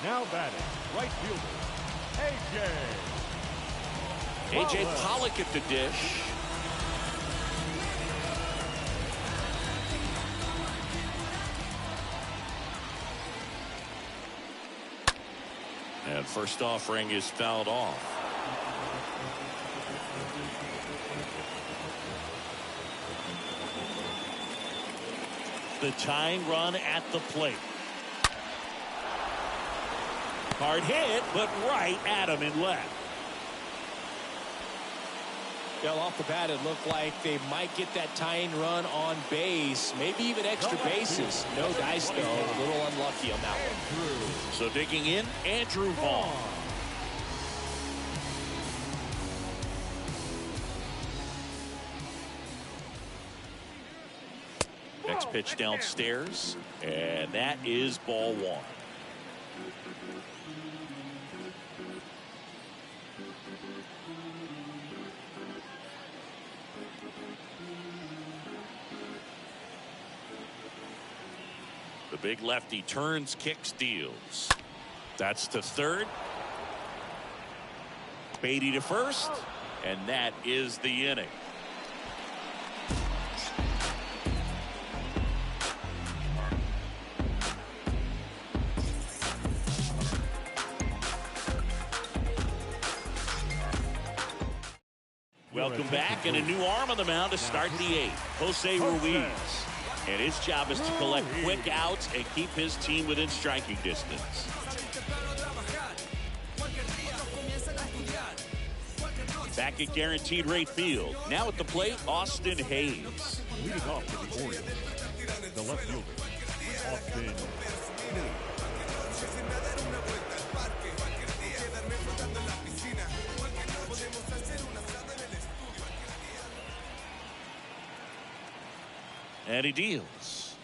Now batting, right fielder, AJ. A.J. Pollock at the dish. And first offering is fouled off. The tying run at the plate. Hard hit, but right at him and left. Well, off the bat, it looked like they might get that tying run on base, maybe even extra bases. No dice, though. A little unlucky on that one. So digging in, Andrew Vaughn. Next pitch downstairs, and that is ball one. The big lefty turns, kicks, deals. That's to third. Beatty to first, and that is the inning. Welcome back, and a new arm on the mound to start the eighth. Jose Ruiz. And his job is to collect quick outs and keep his team within striking distance. Back at Guaranteed Rate Field. Now at the plate, Austin Hayes. Leading off for the Orioles, the left fielder, Austin Hayes. And he deals.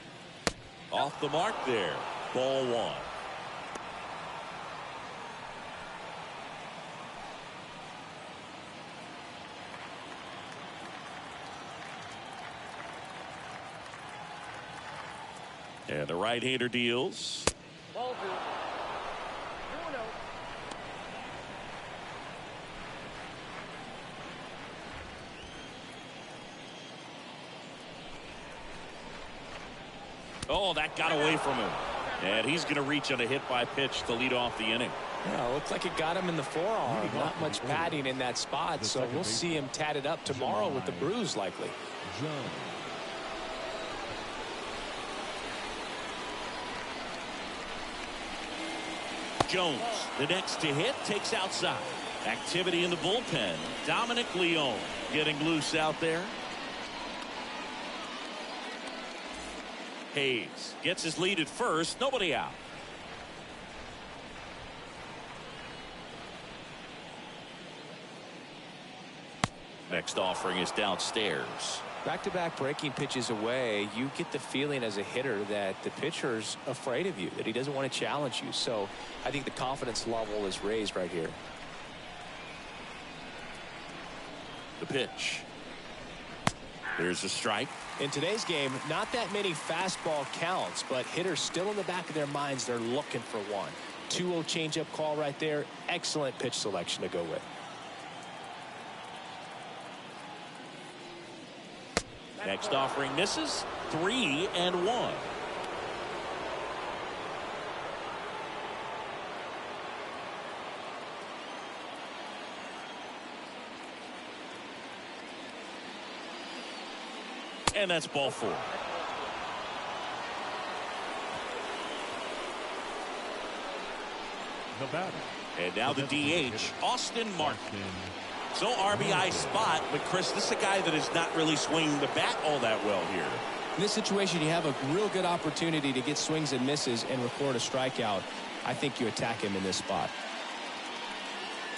Off the mark there. Ball one. And the right-hander deals. Ball two. 2-0. Oh, that got away from him. And he's going to reach on a hit by pitch to lead off the inning. Yeah, looks like it got him in the forearm. Not much padding in that spot, so we'll see him tatted up tomorrow with the bruise likely. Jones, the next to hit, takes outside. Activity in the bullpen. Dominic Leone getting loose out there. Hayes gets his lead at first. Nobody out. Next offering is downstairs. Back-to-back breaking pitches away, you get the feeling as a hitter that the pitcher's afraid of you, that he doesn't want to challenge you. So I think the confidence level is raised right here. The pitch. There's a strike. In today's game, not that many fastball counts, but hitters still in the back of their minds, they're looking for one. 2-0 changeup call right there. Excellent pitch selection to go with. Next offering misses. 3-1. And that's ball four. The batter. And now the DH, Austin Martin. So RBI spot, but Chris, this is a guy that is not really swinging the bat all that well here. In this situation, you have a real good opportunity to get swings and misses and record a strikeout. I think you attack him in this spot.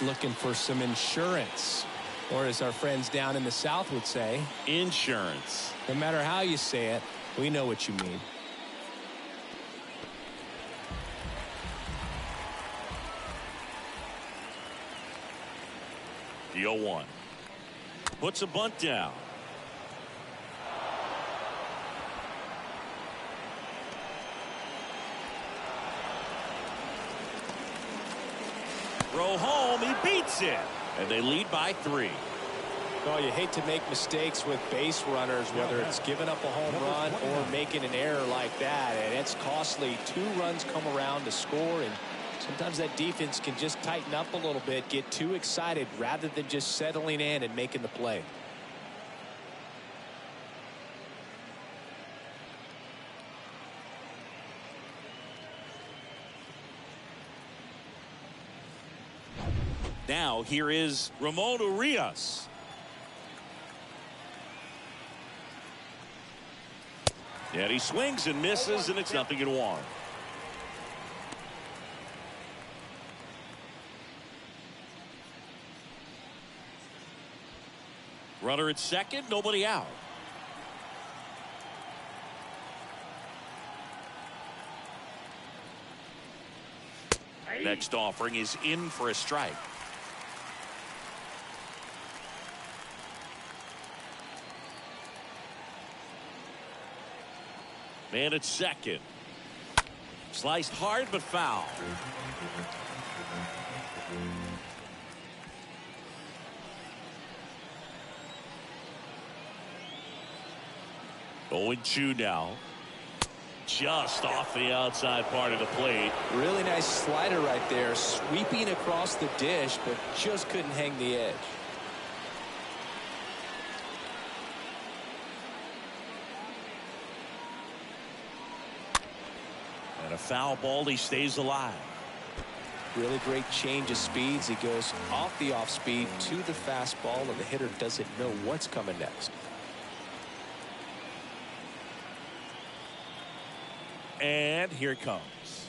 Looking for some insurance, or as our friends down in the South would say, insurance. No matter how you say it, we know what you mean. The 0-1. Puts a bunt down. Throw home. He beats it. And they lead by 3. Oh, you hate to make mistakes with base runners, whether it's giving up a home run or making an error like that, and it's costly. 2 runs come around to score, and sometimes that defense can just tighten up a little bit, get too excited rather than just settling in and making the play. Now here is Ramon Urias. And he swings and misses, and it's 0-1. Runner at second, nobody out. Next offering is in for a strike. Man at second. Sliced hard but foul. Oh, 0-2 now. Just off the outside part of the plate. Really nice slider right there, sweeping across the dish, but just couldn't hang the edge. And a foul ball, he stays alive. Really great change of speeds. He goes off the off speed to the fastball, and the hitter doesn't know what's coming next. And here it comes.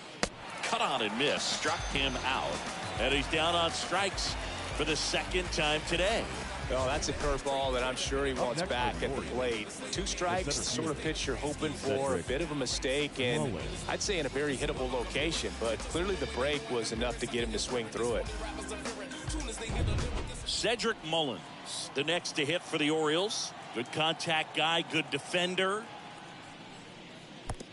Cut on and miss. Struck him out. And he's down on strikes for the 2nd time today. Oh, that's a curveball that I'm sure he wants back at the plate. 2 strikes, the sort of pitch you're hoping for. A bit of a mistake, and I'd say in a very hittable location, but clearly the break was enough to get him to swing through it. Cedric Mullins, the next to hit for the Orioles. Good contact guy, good defender.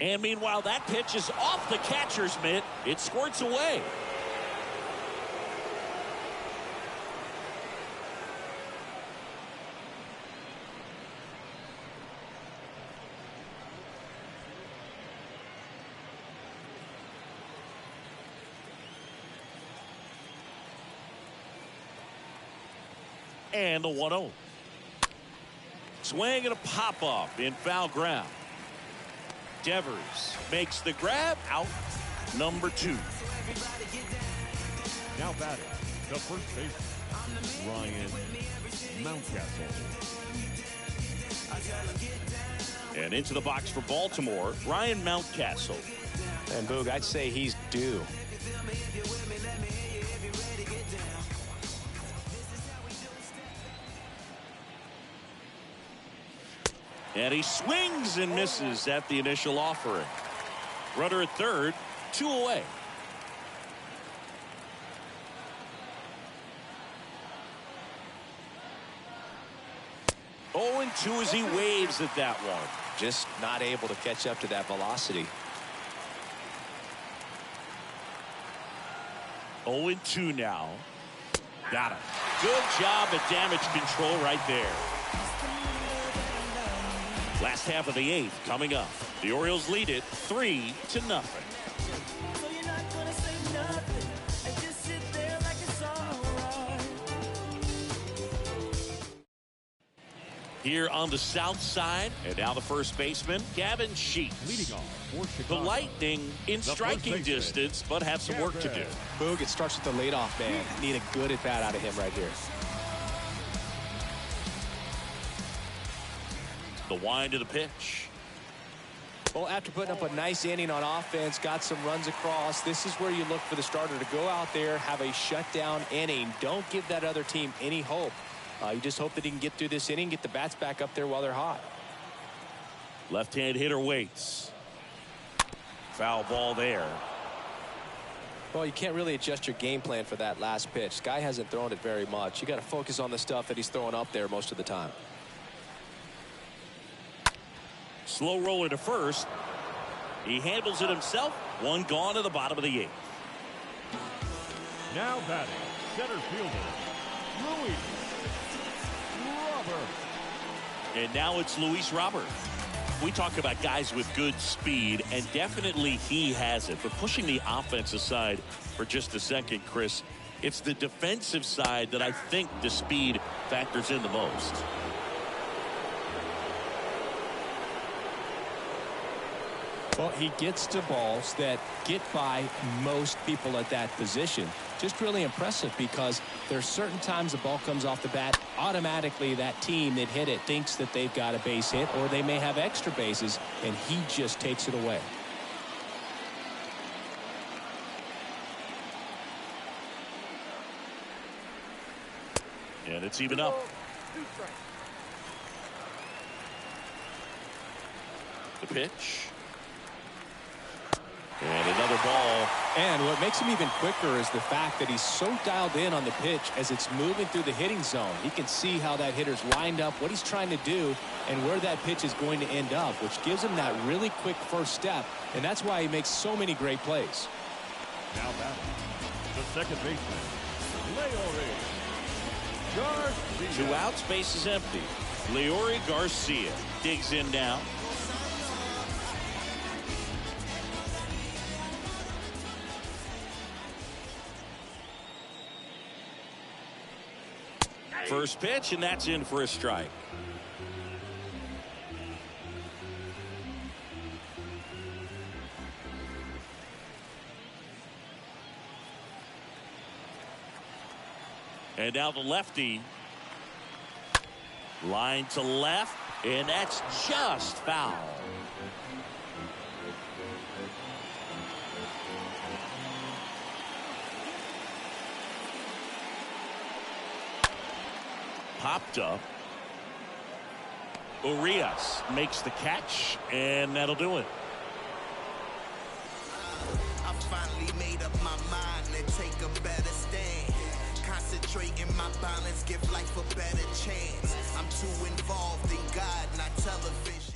And meanwhile, that pitch is off the catcher's mitt. It squirts away. And the 1-0. Swing and a pop-up in foul ground. Devers makes the grab. Out number 2. Now batting, the first baseman, Ryan Mountcastle. And into the box for Baltimore, Ryan Mountcastle. And Boog, I'd say he's due. And he swings and misses at the initial offering. Runner at third, 2 away. Oh, and 2 as he waves at that one. Just not able to catch up to that velocity. 0-2 now. Got him. Good job at damage control right there. Last half of the 8th coming up. The Orioles lead it 3-0. Here on the south side, and now the first baseman, Gavin Sheets. Leading off for The Chicago. Lightning in striking distance, but have some work to do. Boog, it starts with the leadoff man. Need a good at bat out of him right here. The wind of the pitch. Well, after putting up a nice inning on offense, got some runs across, this is where you look for the starter to go out there, have a shutdown inning. Don't give that other team any hope. You just hope that he can get through this inning, get the bats back up there while they're hot. Left-hand hitter waits. Foul ball there. Well, you can't really adjust your game plan for that last pitch. Guy hasn't thrown it very much. You got to focus on the stuff that he's throwing up there most of the time. Slow roller to first. He handles it himself. 1 gone to the bottom of the 8th. Now batting, center fielder, Luis Robert. And now it's Luis Robert. We talk about guys with good speed, and definitely he has it. But pushing the offense aside for just a second, Chris, it's the defensive side that I think the speed factors in the most. Well, he gets to balls that get by most people at that position. Just really impressive because there's certain times the ball comes off the bat, automatically that team that hit it thinks that they've got a base hit or they may have extra bases, and he just takes it away. And it's even up. The pitch. And another ball. And what makes him even quicker is the fact that he's so dialed in on the pitch as it's moving through the hitting zone. He can see how that hitter's lined up, what he's trying to do, and where that pitch is going to end up, which gives him that really quick first step, and that's why he makes so many great plays. Now batting, the second baseman, Leori Garcia. 2 outs, base is empty. Leori Garcia digs in now. First pitch, and that's in for a strike. And now the lefty. Line to left, and that's just foul. Popped up. Urias makes the catch, and that'll do it. I finally made up my mind to take a better stand. Concentrate in my balance, give life a better chance. I'm too involved in God, not television.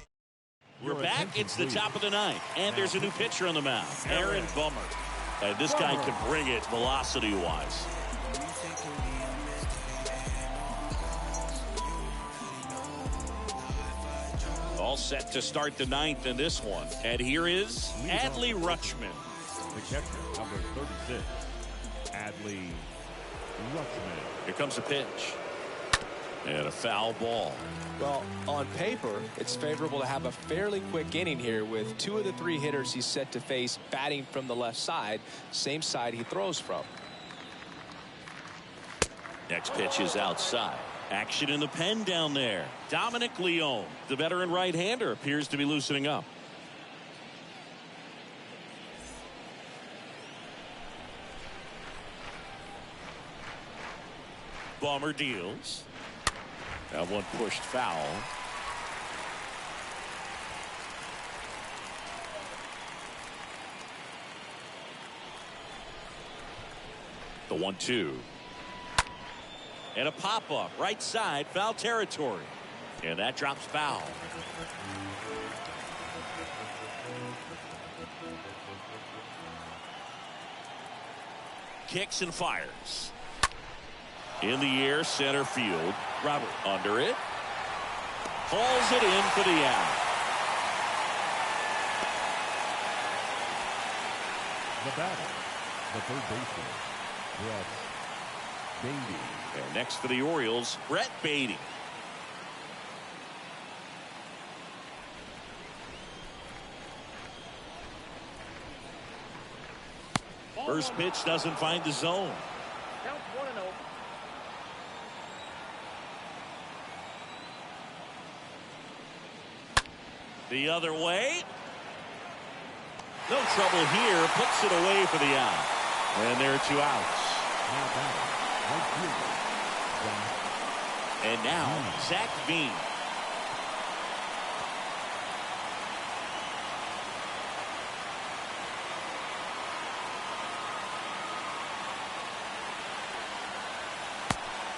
We're back. It's the top of the ninth, and there's a new pitcher on the mound, Aaron Bummer. And this guy can bring it velocity-wise. All set to start the ninth in this one. And here is Adley Rutschman. The catcher, number 36, Adley Rutschman. Here comes a pitch. And a foul ball. Well, on paper, it's favorable to have a fairly quick inning here with 2 of the 3 hitters he's set to face batting from the left side, same side he throws from. Next pitch is outside. Action in the pen down there. Dominic Leone, the veteran right-hander, appears to be loosening up. Bummer deals. That one pushed foul. The 1-2. And a pop-up right side, foul territory. And that drops foul. Kicks and fires. In the air, center field. Robert under it. Hauls it in for the out. The batter, the third baseman, Brett Beatty. And next for the Orioles, Brett Beatty. First pitch doesn't find the zone. Counts 1-0. The other way. No trouble here. Puts it away for the out. And there are 2 outs. Now batting, right fielder, And now Zach Veen.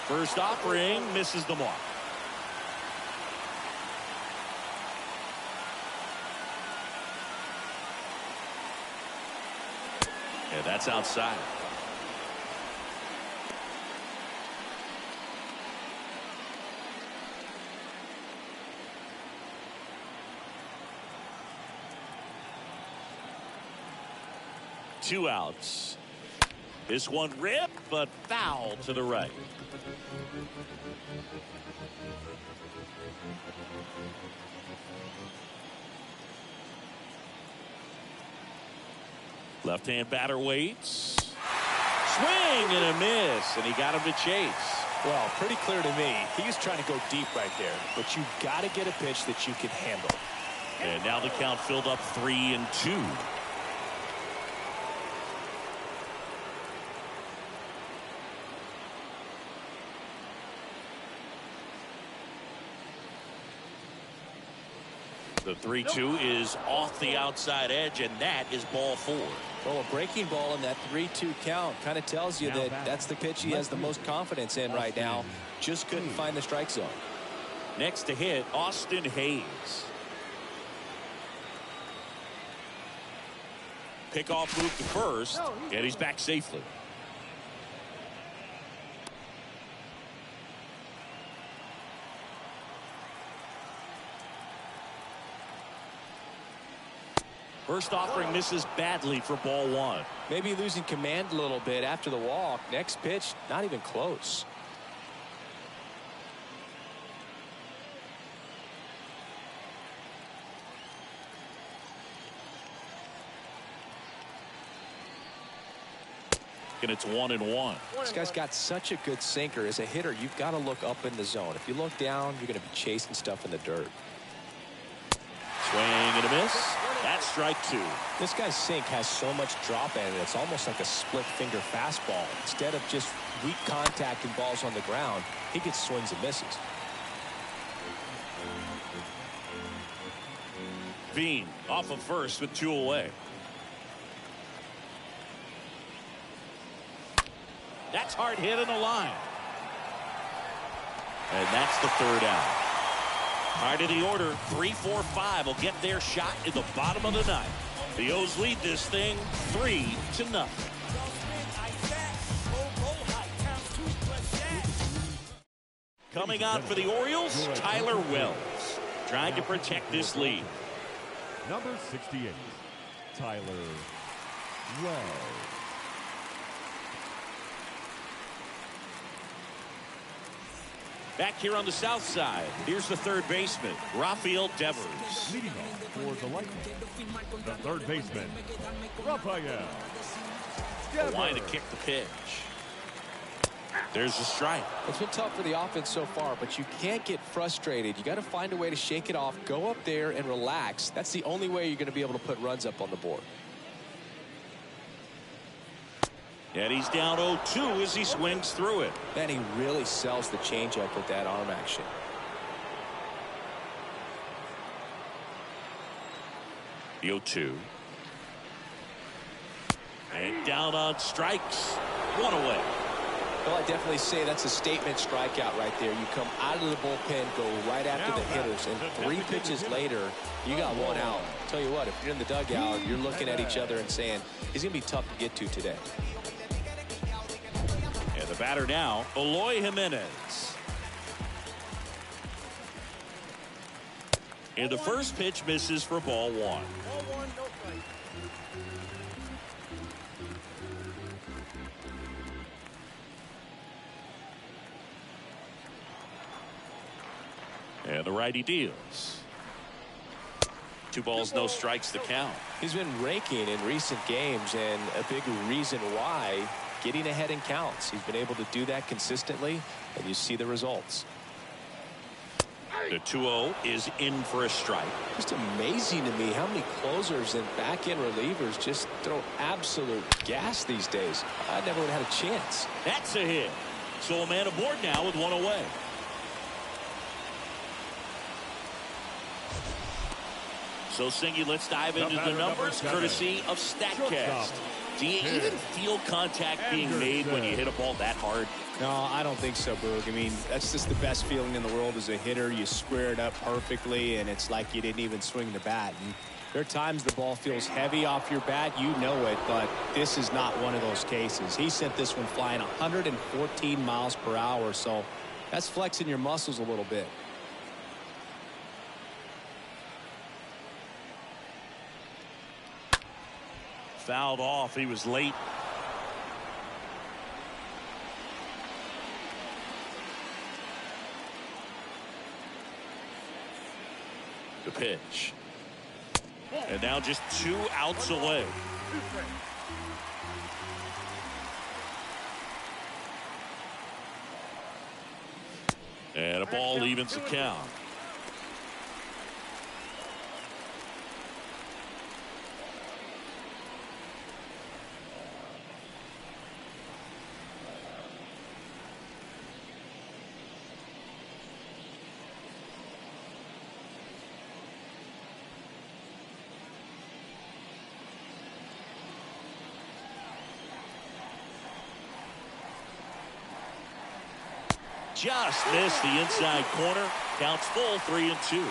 First offering misses the mark. And that's outside. 2 outs. This one ripped, but foul to the right. Left-hand batter waits. Swing and a miss, and he got him to chase. Well, pretty clear to me. He's trying to go deep right there, but you've got to get a pitch that you can handle. And now the count filled up 3-2. The 3-2 is off the outside edge, and that is ball 4. Well, a breaking ball in that 3-2 count kind of tells you that that's the pitch he has the most confidence in right now. Just couldn't find the strike zone. Next to hit, Austin Hayes. Pickoff move to first, and he's back safely. First offering misses badly for ball 1. Maybe losing command a little bit after the walk. Next pitch, not even close. And it's 1-1. This guy's got such a good sinker. As a hitter, you've got to look up in the zone. If you look down, you're going to be chasing stuff in the dirt. Swing and a miss. That's strike 2. This guy's sink has so much drop in it. It's almost like a split finger fastball. Instead of just weak contact and balls on the ground, he gets swings and misses. Bean off of first with 2 away. That's hard hit in the line. And that's the 3rd out. High to the order, 3-4-5 will get their shot in the bottom of the 9th. The O's lead this thing 3-0. Coming out for the Orioles, Tyler Wells, trying to protect this lead. Number 68, Tyler Wells. Back here on the south side, here's the 3rd baseman, Rafael Devers. Leading off for the Lightning, the 3rd baseman, Rafael Devers. Line to kick the pitch. There's the strike. It's been tough for the offense so far, but you can't get frustrated. You got to find a way to shake it off, go up there and relax. That's the only way you're going to be able to put runs up on the board. And he's down 0-2 as he swings through it. Man, he really sells the changeup with that arm action. The 0-2. And down on strikes. 1 away. Well, I definitely say that's a statement strikeout right there. You come out of the bullpen, go right after the hitters, and 3 pitches later, you got 1 out. I'll tell you what, if you're in the dugout, you're looking at each other and saying, he's going to be tough to get to today. And the batter now, Eloy Jimenez. And the first pitch misses for ball 1. And the righty deals. 2 balls, no strikes to count. He's been raking in recent games, and a big reason why, getting ahead in counts. He's been able to do that consistently, and you see the results. The 2-0 is in for a strike. Just amazing to me how many closers and back-end relievers just throw absolute gas these days. I never would have had a chance. That's a hit. So a man aboard now with 1 away. So, Singy, let's dive into the numbers courtesy of StatCast. Do you even feel contact being made when you hit a ball that hard? No, I don't think so, Boog. I mean, that's just the best feeling in the world as a hitter. You square it up perfectly, and it's like you didn't even swing the bat. And there are times the ball feels heavy off your bat. You know it, but this is not one of those cases. He sent this one flying 114 miles per hour, so that's flexing your muscles a little bit. Fouled off. He was late. The pitch. And now just 2 outs away. And a ball evens the count. Just missed the inside corner. Counts full, 3-2.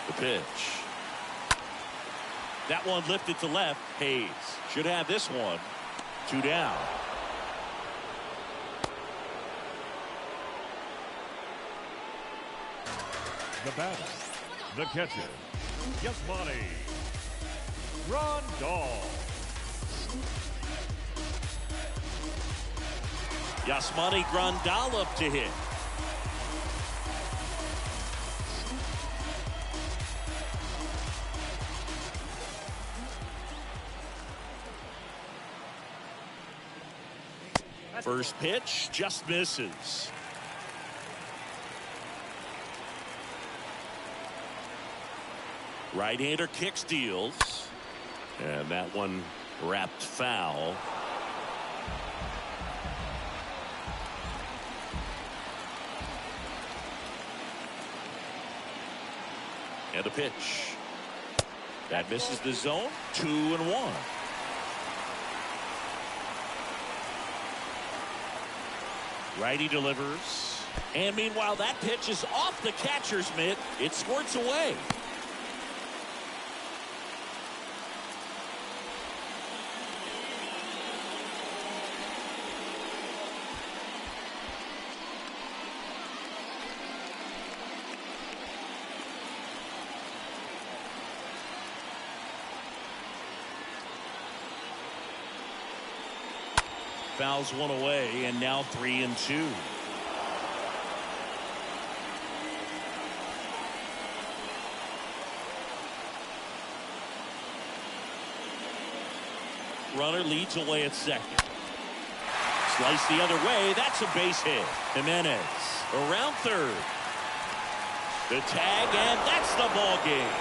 The pitch. That one lifted to left. Hayes should have this one. 2 down. The batter, the catcher, Yasmani Grandal. Yasmani Grandal up to hit. First pitch just misses. Right-hander kicks, deals. And that one wrapped foul. And a pitch. That misses the zone. 2-1. Righty delivers. And meanwhile, that pitch is off the catcher's mitt. It squirts away. Fouls one away, and now 3-2. Runner leads away at second. Slice the other way. That's a base hit. Jimenez around third. The tag, and that's the ball game.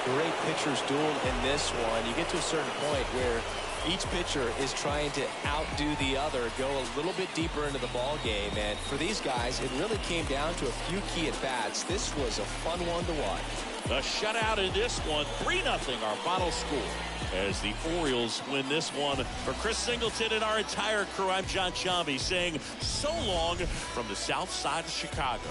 Great pitcher's duel in this one. You get to a certain point where each pitcher is trying to outdo the other, go a little bit deeper into the ball game, and for these guys, it really came down to a few key at bats. This was a fun one to watch. A shutout in this one, 3-0 our final score as the Orioles win this one. For Chris Singleton and our entire crew, I'm John Chambi saying so long from the south side of Chicago.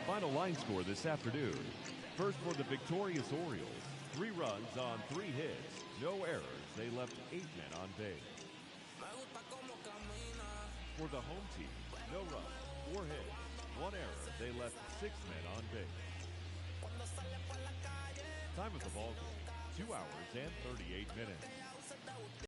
Final line score this afternoon. First for the victorious Orioles, 3 runs on 3 hits, no errors. They left 8 men on base. For the home team, no runs, 4 hits, 1 error. They left 6 men on base. Time of the ball game, 2 hours and 38 minutes.